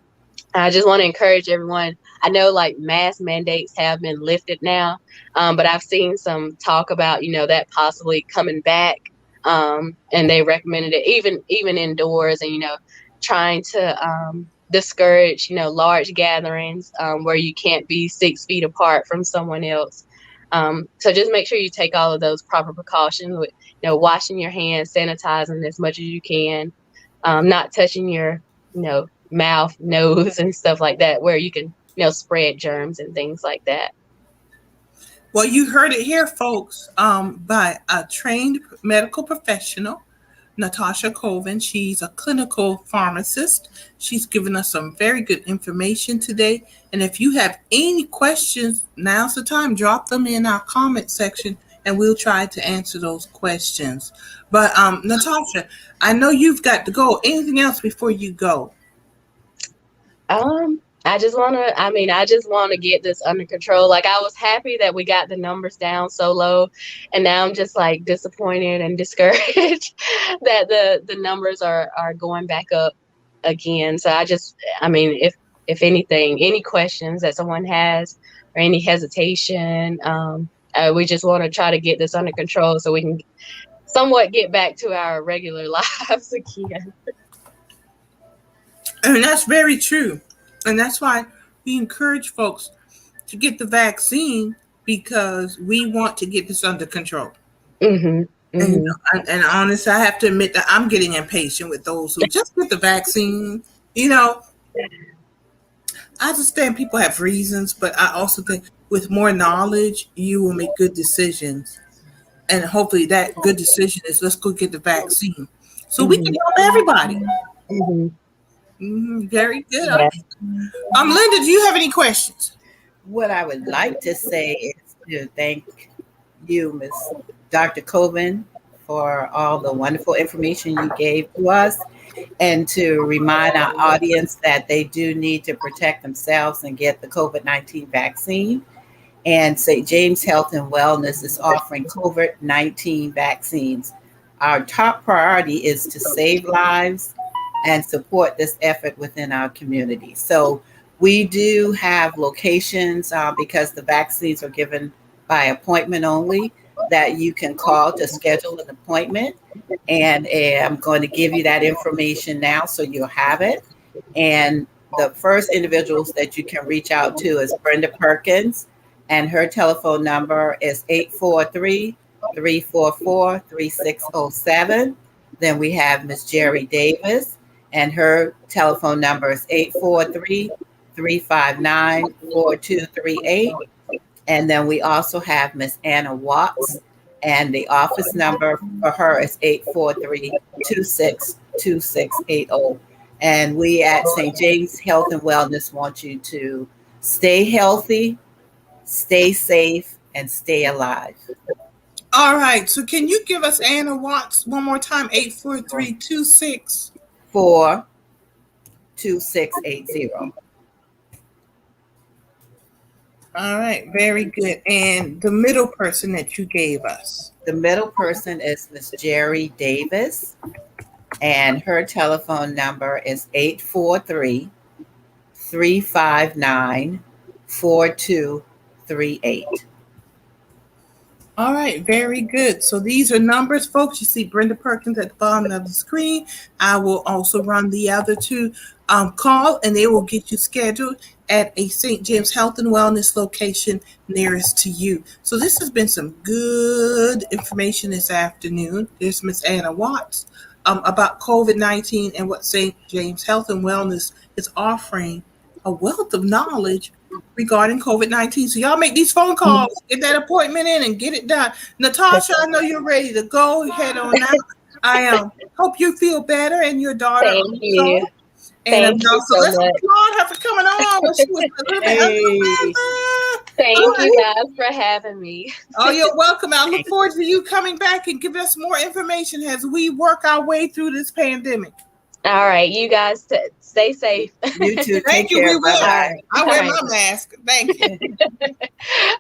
I just want to encourage everyone. I know like mask mandates have been lifted now, but I've seen some talk about, that possibly coming back. And they recommended it even indoors and, trying to discourage, large gatherings where you can't be 6 feet apart from someone else. So just make sure you take all of those proper precautions with, washing your hands, sanitizing as much as you can, not touching your, mouth, nose, and stuff like that, where you can, spread germs and things like that. Well, you heard it here, folks, by a trained medical professional, Natasha Colvin. She's a clinical pharmacist. She's given us some very good information today. And if you have any questions, now's the time. Drop them in our comment section, and we'll try to answer those questions. But Natasha, I know you've got to go. Anything else before you go? I just want to get this under control. Like, I was happy that we got the numbers down so low, and now I'm just like disappointed and discouraged that the numbers are going back up again. So if anything, any questions that someone has or any hesitation, we just want to try to get this under control so we can somewhat get back to our regular lives again. And that's very true. And that's why we encourage folks to get the vaccine, because we want to get this under control. Mm-hmm. Mm-hmm. And honestly, I have to admit that I'm getting impatient with those who just get the vaccine. I understand people have reasons, but I also think with more knowledge, you will make good decisions. And hopefully that good decision is, let's go get the vaccine so we can help everybody. Mm-hmm. Very good. Yeah. Linda, do you have any questions? What I would like to say is to thank you, Ms. Dr. Colvin, for all the wonderful information you gave to us, and to remind our audience that they do need to protect themselves and get the COVID-19 vaccine. And St. James Health and Wellness is offering COVID-19 vaccines. Our top priority is to save lives and support this effort within our community. So we do have locations because the vaccines are given by appointment only, that you can call to schedule an appointment. And I'm going to give you that information now so you'll have it. And the first individuals that you can reach out to is Brenda Perkins, and her telephone number is 843-344-3607. Then we have Miss Jerry Davis, and her telephone number is 843-359-4238. And then we also have Miss Anna Watts, and the office number for her is 843-262680. And we at St. James Health and Wellness want you to stay healthy, stay safe, and stay alive. All right. So can you give us Anna Watts one more time? 843-2680. All right. Very good. And the middle person that you gave us? The middle person is Miss Jerry Davis, and her telephone number is 843-359-4238. All right, very good. So these are numbers, folks. You see Brenda Perkins at the bottom of the screen. I will also run the other two call, and they will get you scheduled at a St. James Health and Wellness location nearest to you. So this has been some good information this afternoon. There's Miss Anna Watts about COVID-19 and what St. James Health and Wellness is offering, a wealth of knowledge regarding COVID-19. So y'all make these phone calls, get that appointment in, and get it done. Natasha, I know you're ready to go. Head on out. I hope you feel better, and your daughter. Thank you. And Thank you so let's much. applaud her for coming on when she was a little bit under the weather. Thank All you guys for having me. Oh, you're welcome. I look forward to you coming back and giving us more information as we work our way through this pandemic. All right, you guys stay safe. You too. Thank Take you. care. We will. Bye-bye. I wear All my right. mask. Thank you.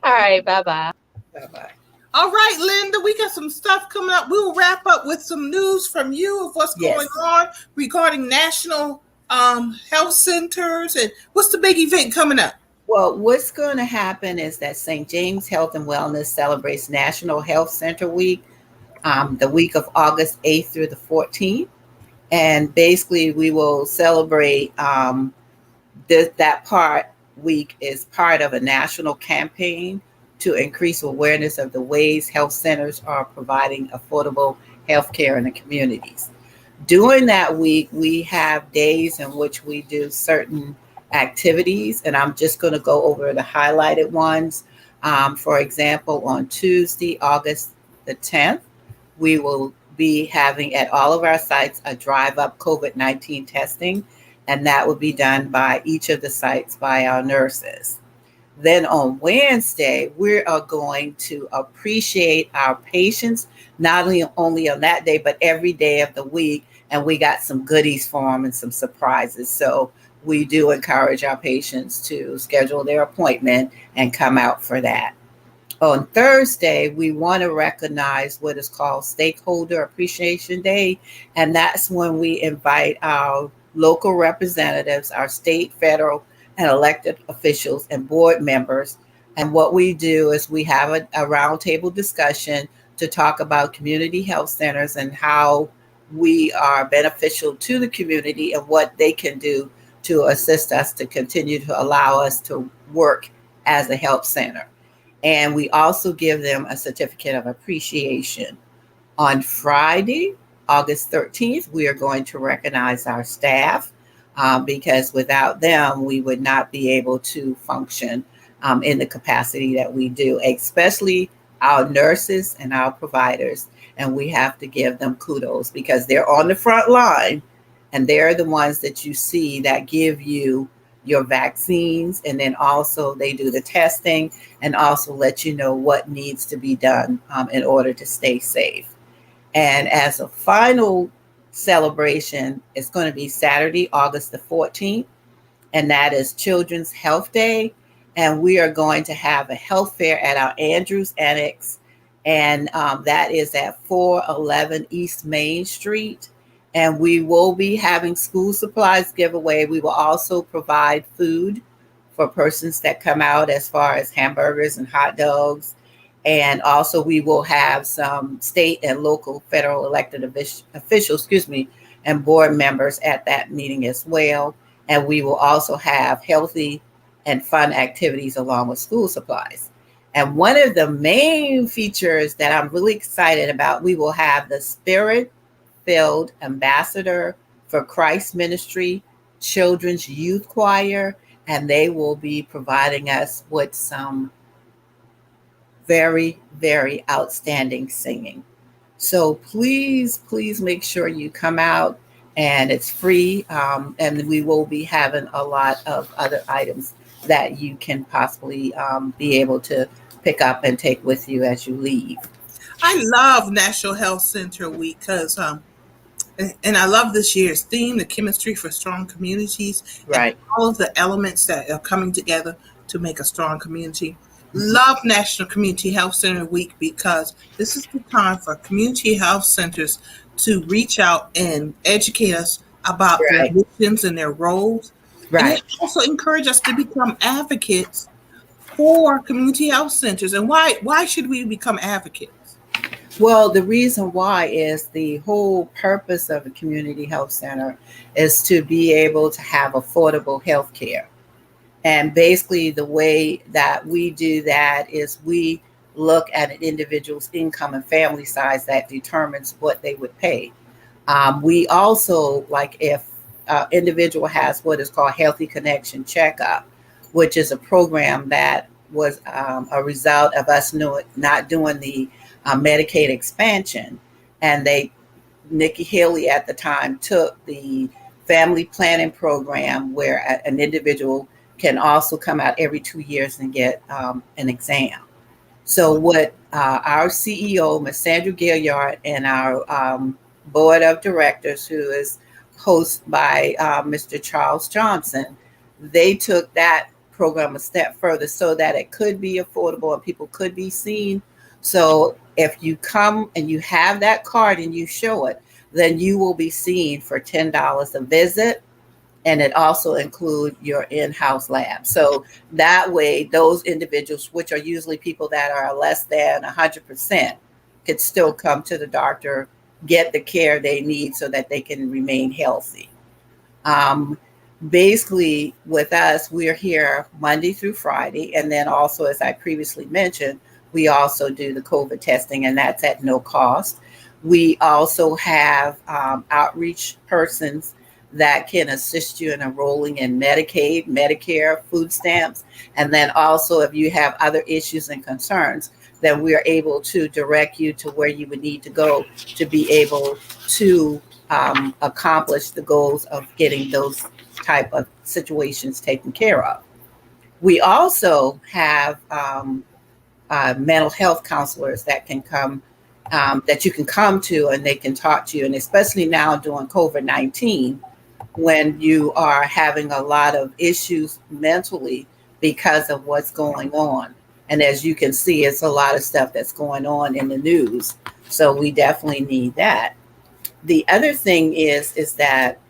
All right, bye-bye. Bye-bye. All right, Linda, we got some stuff coming up. We will wrap up with some news from you of what's going Yes. on regarding national health centers and what's the big event coming up. Well, what's going to happen is that St. James Health and Wellness celebrates National Health Center Week, the week of August 8th through the 14th. And basically, we will celebrate that part week is part of a national campaign to increase awareness of the ways health centers are providing affordable health care in the communities. During that week, we have days in which we do certain activities, and I'm just going to go over the highlighted ones. For example, on Tuesday, August the 10th, we will be having at all of our sites a drive-up COVID-19 testing, and that will be done by each of the sites by our nurses. Then on Wednesday, we are going to appreciate our patients, not only on that day, but every day of the week. And we got some goodies for them and some surprises. So we do encourage our patients to schedule their appointment and come out for that. On Thursday, we want to recognize what is called Stakeholder Appreciation Day. And that's when we invite our local representatives, our state, federal, and elected officials and board members. And what we do is we have a roundtable discussion to talk about community health centers and how we are beneficial to the community and what they can do to assist us to continue to allow us to work as a health center. And we also give them a certificate of appreciation. On Friday, August 13th, we are going to recognize our staff because without them, we would not be able to function in the capacity that we do, especially our nurses and our providers. And we have to give them kudos because they're on the front line and they're the ones that you see that give you your vaccines. And then also they do the testing and also let you know what needs to be done in order to stay safe. And as a final celebration, it's going to be Saturday, August the 14th, and that is Children's Health Day. And we are going to have a health fair at our Andrews Annex, and that is at 411 East Main Street. And we will be having school supplies giveaway. We will also provide food for persons that come out as far as hamburgers and hot dogs. And also we will have some state and local federal elected officials, and board members at that meeting as well. And we will also have healthy and fun activities along with school supplies. And one of the main features that I'm really excited about, we will have the Spirit-filled Ambassador for Christ Ministry Children's Youth Choir, and they will be providing us with some very, very outstanding singing. So please make sure you come out, and it's free. And we will be having a lot of other items that you can possibly be able to pick up and take with you as you leave. I love National Health Center Week because, and I love this year's theme, the chemistry for strong communities. Right. All of the elements that are coming together to make a strong community. Love National Community Health Center Week because this is the time for community health centers to reach out and educate us about their missions and their roles. Right. And also encourage us to become advocates for community health centers. And why should we become advocates? Well, the reason why is the whole purpose of a community health center is to be able to have affordable health care. And basically the way that we do that is we look at an individual's income and family size that determines what they would pay. We also, like if an individual has what is called Healthy Connection Checkup, which is a program that was a result of us not doing the Medicaid expansion. And Nikki Haley at the time took the family planning program where an individual can also come out every 2 years and get an exam. So what our CEO, Ms. Sandra Gilliard, and our board of directors, who is hosted by Mr. Charles Johnson, they took that program a step further so that it could be affordable and people could be seen. So if you come and you have that card and you show it, then you will be seen for $10 a visit. And it also includes your in-house lab. So that way, those individuals, which are usually people that are less than 100%, could still come to the doctor, get the care they need so that they can remain healthy. Basically, with us, we're here Monday through Friday. And then also, as I previously mentioned, we also do the COVID testing, and that's at no cost. We also have outreach persons that can assist you in enrolling in Medicaid, Medicare, food stamps. And then also, if you have other issues and concerns, then we are able to direct you to where you would need to go to be able to accomplish the goals of getting those type of situations taken care of. We also have mental health counselors that can come, that you can come to, and they can talk to you. And especially now during COVID-19, when you are having a lot of issues mentally because of what's going on. And as you can see, it's a lot of stuff that's going on in the news. So we definitely need that. The other thing is that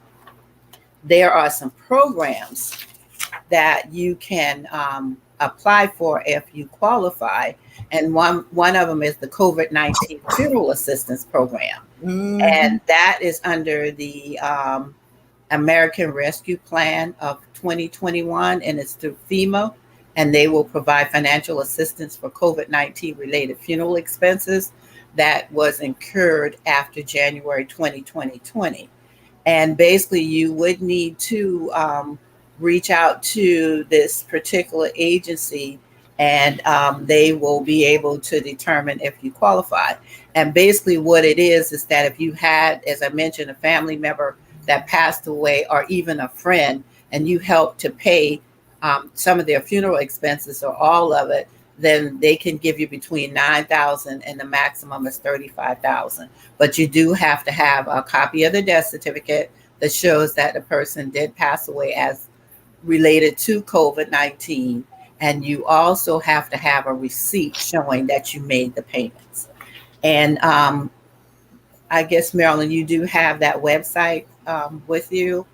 there are some programs that you can apply for if you qualify. And one of them is the COVID-19 Funeral Assistance Program. Mm-hmm. And that is under the American Rescue Plan of 2021, and it's through FEMA, and they will provide financial assistance for COVID-19 related funeral expenses that was incurred after January 2020. And basically, you would need to reach out to this particular agency, and they will be able to determine if you qualify. And basically what it is that if you had, as I mentioned, a family member that passed away, or even a friend, and you help to pay some of their funeral expenses or all of it, then they can give you between $9,000 and the maximum is $35,000. But you do have to have a copy of the death certificate that shows that the person did pass away as related to COVID-19. And you also have to have a receipt showing that you made the payments. And I guess, Marilyn, you do have that website with you,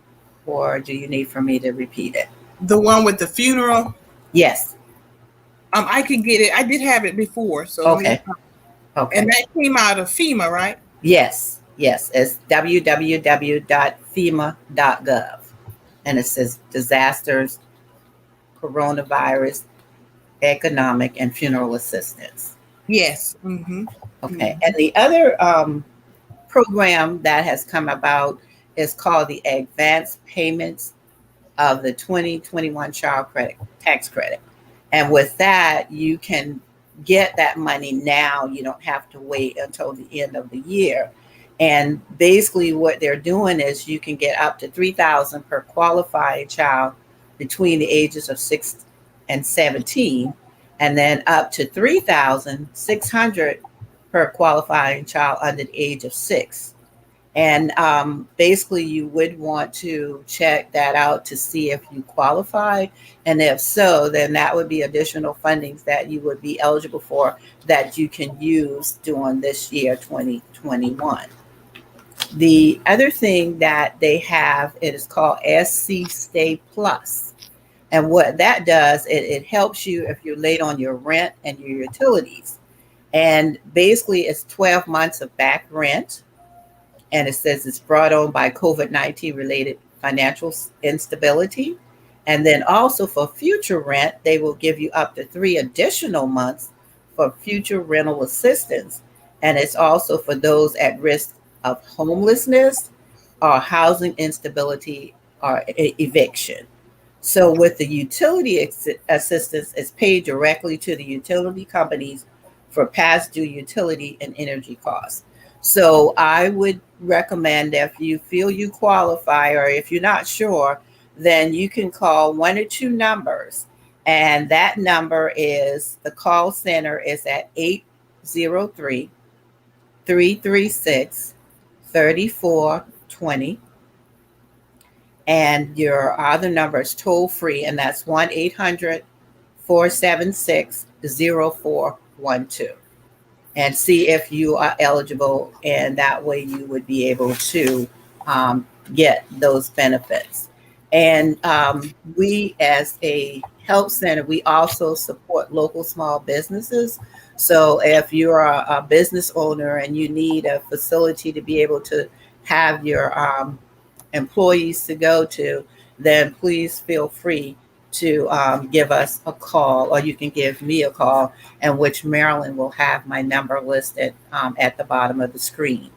or do you need for me to repeat it? The one with the funeral? Yes. I could get it. I did have it before. So Okay. Okay. And that came out of FEMA, right? Yes. It's www.fema.gov. And it says disasters, coronavirus, economic, and funeral assistance. Yes. Mm-hmm. Okay. And the other program that has come about is called the Advanced Payments of the 2021 Child Tax Credit. And with that, you can get that money now. You don't have to wait until the end of the year. And basically what they're doing is you can get up to $3,000 per qualifying child between the ages of 6 and 17, and then up to $3,600 per qualifying child under the age of 6. And basically you would want to check that out to see if you qualify. And if so, then that would be additional fundings that you would be eligible for that you can use during this year, 2021. The other thing that they have, it is called SC Stay Plus. And what that does, it helps you if you're late on your rent and your utilities. And basically it's 12 months of back rent. And it says it's brought on by COVID-19 related financial instability. And then also for future rent, they will give you up to 3 additional months for future rental assistance. And it's also for those at risk of homelessness or housing instability or eviction. So with the utility assistance, it's paid directly to the utility companies for past due utility and energy costs. So I would recommend if you feel you qualify, or if you're not sure, then you can call 1 or 2 numbers. And that number is, the call center is at 803-336-3420. And your other number is toll free, and that's 1-800-476-0412. And see if you are eligible, and that way you would be able to get those benefits. And we, as a health center, we also support local small businesses. So if you're a business owner and you need a facility to be able to have your employees to go to, then please feel free to give us a call, or you can give me a call, and which Marilyn will have my number listed at the bottom of the screen.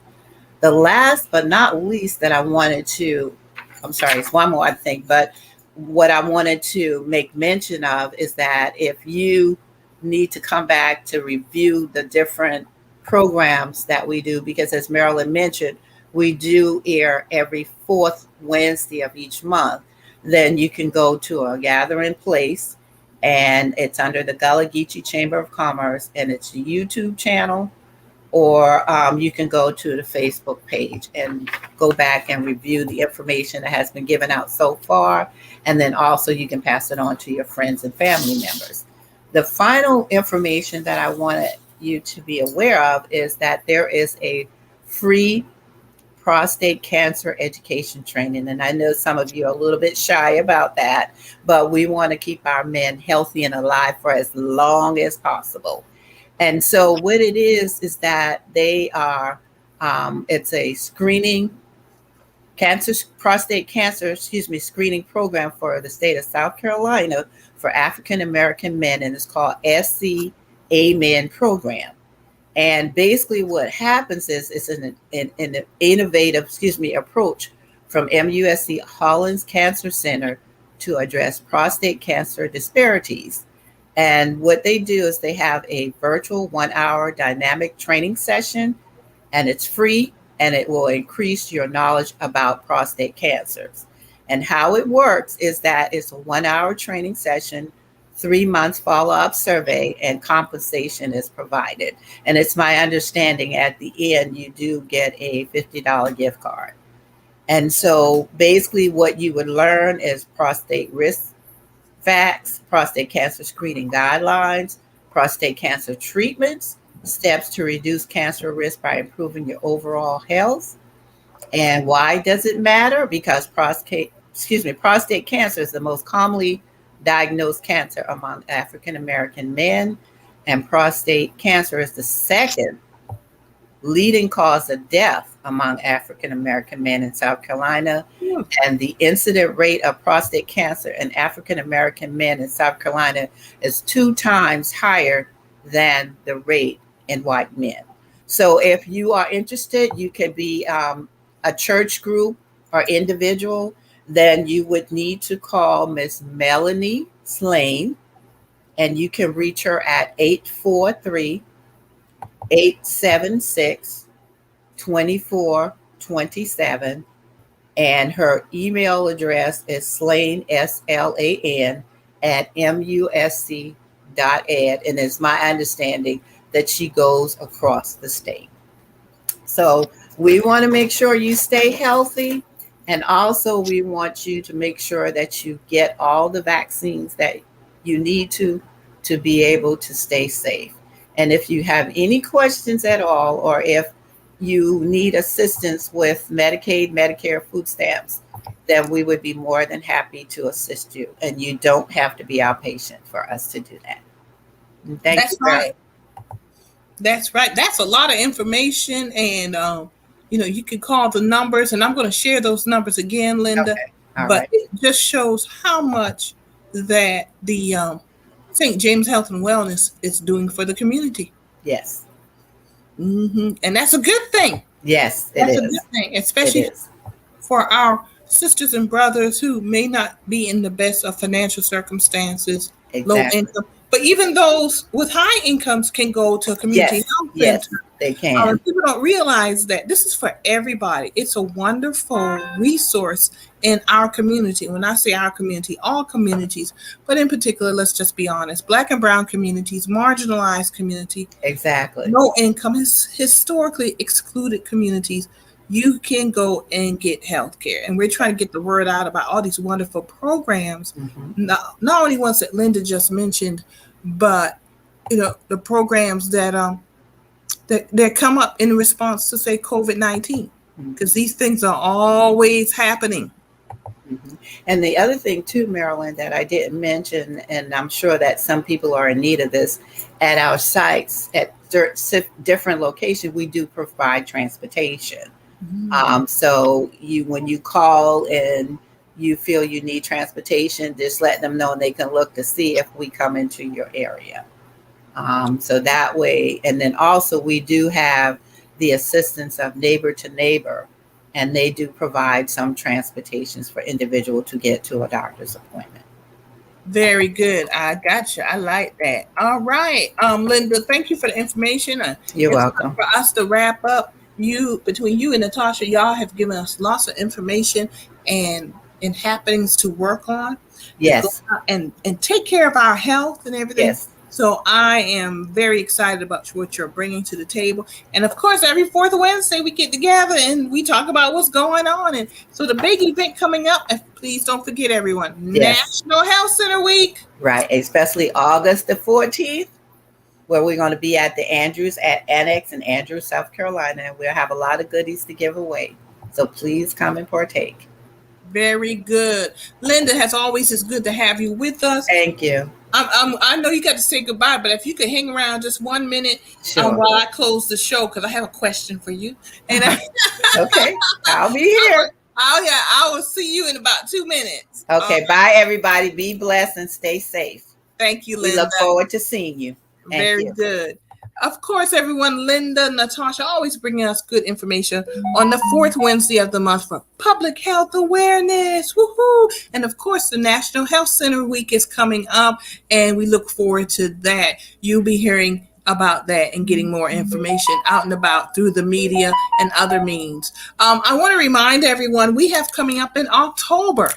The last but not least that I wanted to, I'm sorry, it's one more I think, but what I wanted to make mention of is that if you need to come back to review the different programs that we do, because as Marilyn mentioned, we do air every fourth Wednesday of each month, then you can go to a gathering place, and it's under the Gullah Geechee Chamber of Commerce, and it's a YouTube channel, or you can go to the Facebook page and go back and review the information that has been given out so far. And then also you can pass it on to your friends and family members. The final information that I wanted you to be aware of is that there is a free prostate cancer education training. And I know some of you are a little bit shy about that, but we want to keep our men healthy and alive for as long as possible. And so what it is that they are, it's a prostate cancer screening program for the state of South Carolina for African American men, and it's called SC Amen program. And basically what happens is it's an innovative, approach from MUSC Hollins Cancer Center to address prostate cancer disparities. And what they do is they have a virtual 1-hour dynamic training session, and it's free, and it will increase your knowledge about prostate cancers. And how it works is that it's a 1-hour training session, 3 months follow-up survey, and compensation is provided. And it's my understanding at the end, you do get a $50 gift card. And so basically what you would learn is prostate risk facts, prostate cancer screening guidelines, prostate cancer treatments, steps to reduce cancer risk by improving your overall health. And why does it matter? Because prostate cancer is the most commonly diagnosed cancer among African American men, and prostate cancer is the second leading cause of death among African American men in South Carolina. And the incident rate of prostate cancer in African American men in South Carolina is 2 times higher than the rate in white men. So if you are interested, you could be a church group or individual, then you would need to call Miss Melanie Slane, and you can reach her at 843-876-2427. And her email address is slane, SLAN, @musc.ed. And it's my understanding that she goes across the state. So we want to make sure you stay healthy. And also we want you to make sure that you get all the vaccines that you need to be able to stay safe. And if you have any questions at all, or if you need assistance with Medicaid, Medicare, food stamps, then we would be more than happy to assist you. And you don't have to be our patient for us to do that. And thank That's you. right. That's right. That's a lot of information. And, you can call the numbers, and I'm going to share those numbers again, Linda. Okay. All but right. It just shows how much that the St. James Health and Wellness is doing for the community. Yes. And that's a good thing. Yes, That's it a is. good thing, especially It is. for our sisters and brothers who may not be in the best of financial circumstances, low Exactly. income. But even those with high incomes can go to a community health Yes, center. they can. People don't realize that this is for everybody. It's a wonderful resource in our community. When I say our community, all communities, but in particular, let's just be honest, Black and brown communities, marginalized community, Exactly. low income, historically excluded communities you can go and get health care. And we're trying to get the word out about all these wonderful programs, not only ones that Linda just mentioned, but the programs that come up in response to, say, COVID-19, because these things are always happening. And the other thing too, Marilyn, that I didn't mention, and I'm sure that some people are in need of this, at our sites at different locations, we do provide transportation. So when you call and you feel you need transportation, just let them know and they can look to see if we come into your area. So that way, and then also we do have the assistance of Neighbor to Neighbor, and they do provide some transportations for individual to get to a doctor's appointment. Very good. I got you. I like that. All right. Linda, thank you for the information. You're welcome. For us to wrap up, between you and Natasha, y'all have given us lots of information and happenings to work on. Yes. And take care of our health and everything. Yes. So I am very excited about what you're bringing to the table. And of course, every fourth Wednesday we get together and we talk about what's going on. And so the big event coming up, and please don't forget, everyone, National Health Center Week. Right, especially August the 14th, where we're going to be at the Andrews at Annex in Andrews, South Carolina. And we'll have a lot of goodies to give away. So please come and partake. Very good. Linda, as always, it's good to have you with us. Thank you. I know you got to say goodbye, but if you could hang around just 1 minute Sure. while I close the show, because I have a question for you. And Okay, I'll be here. I will see you in about 2 minutes. Okay, bye everybody. Be blessed and stay safe. Thank you, We Linda. look forward to seeing you. Very good. Of course, everyone, Linda, Natasha, always bringing us good information on the fourth Wednesday of the month for public health awareness. Woohoo! And of course, the National Health Center Week is coming up, and we look forward to that. You'll be hearing about that and getting more information out and about through the media and other means. I want to remind everyone, we have coming up in October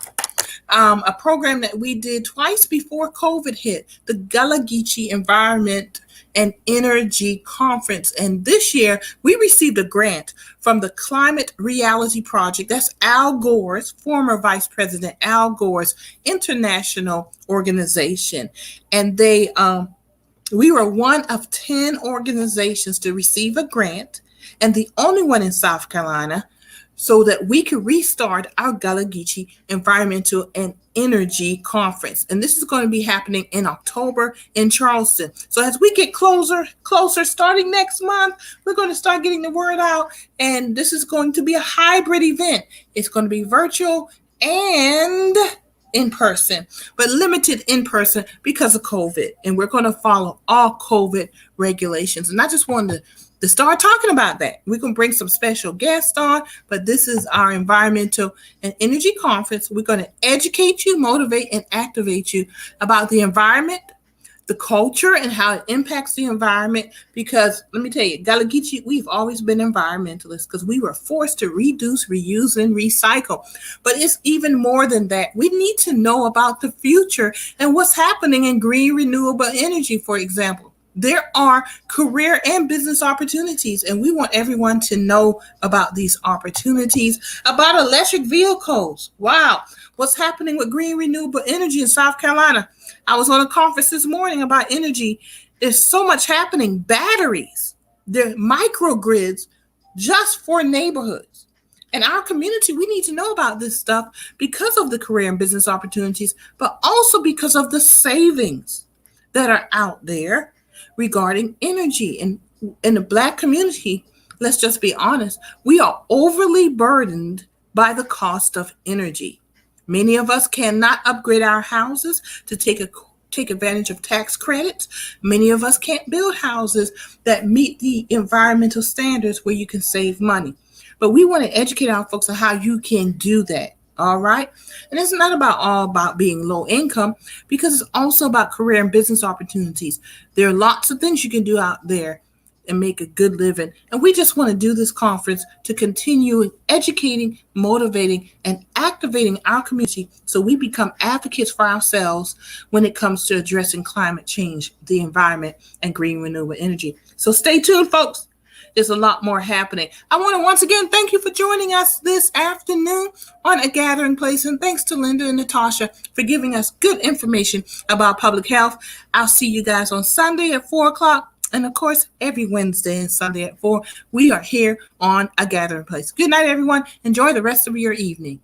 a program that we did twice before COVID hit, the Gullah Geechee Environment and Energy Conference. And this year we received a grant from the Climate Reality Project. That's Al Gore's, former Vice President Al Gore's international organization. And we were one of 10 organizations to receive a grant, and the only one in South Carolina, so that we could restart our Gullah Geechee Environmental and Energy Conference. And this is going to be happening in October in Charleston. So as we get closer, starting next month, we're going to start getting the word out. And this is going to be a hybrid event. It's going to be virtual and in person, but limited in person because of COVID. And we're going to follow all COVID regulations. And I just wanted to start talking about that. We can bring some special guests on, but this is our environmental and energy conference. We're going to educate you, motivate, and activate you about the environment, the culture, and how it impacts the environment. Because let me tell you, Gullah Geechee, we've always been environmentalists because we were forced to reduce, reuse, and recycle. But it's even more than that. We need to know about the future and what's happening in green renewable energy, for example. There are career and business opportunities, and we want everyone to know about these opportunities, about electric vehicles. Wow, what's happening with green renewable energy in South Carolina? I was on a conference this morning about energy. There's so much happening. Batteries, they're microgrids just for neighborhoods. In our community, we need to know about this stuff because of the career and business opportunities, but also because of the savings that are out there regarding energy. And in the Black community, let's just be honest, we are overly burdened by the cost of energy. Many of us cannot upgrade our houses to take advantage of tax credits. Many of us can't build houses that meet the environmental standards where you can save money. But we want to educate our folks on how you can do that. All right. And it's not all about being low income, because it's also about career and business opportunities. There are lots of things you can do out there and make a good living. And we just want to do this conference to continue educating, motivating, and activating our community so we become advocates for ourselves when it comes to addressing climate change, the environment, and green renewable energy. So stay tuned, folks. is a lot more happening. I want to once again thank you for joining us this afternoon on A Gathering Place, and thanks to Linda and Natasha for giving us good information about public health. I'll see you guys on Sunday at 4 o'clock. And of course, every Wednesday and Sunday at 4, we are here on A Gathering Place. Good night, everyone. Enjoy the rest of your evening.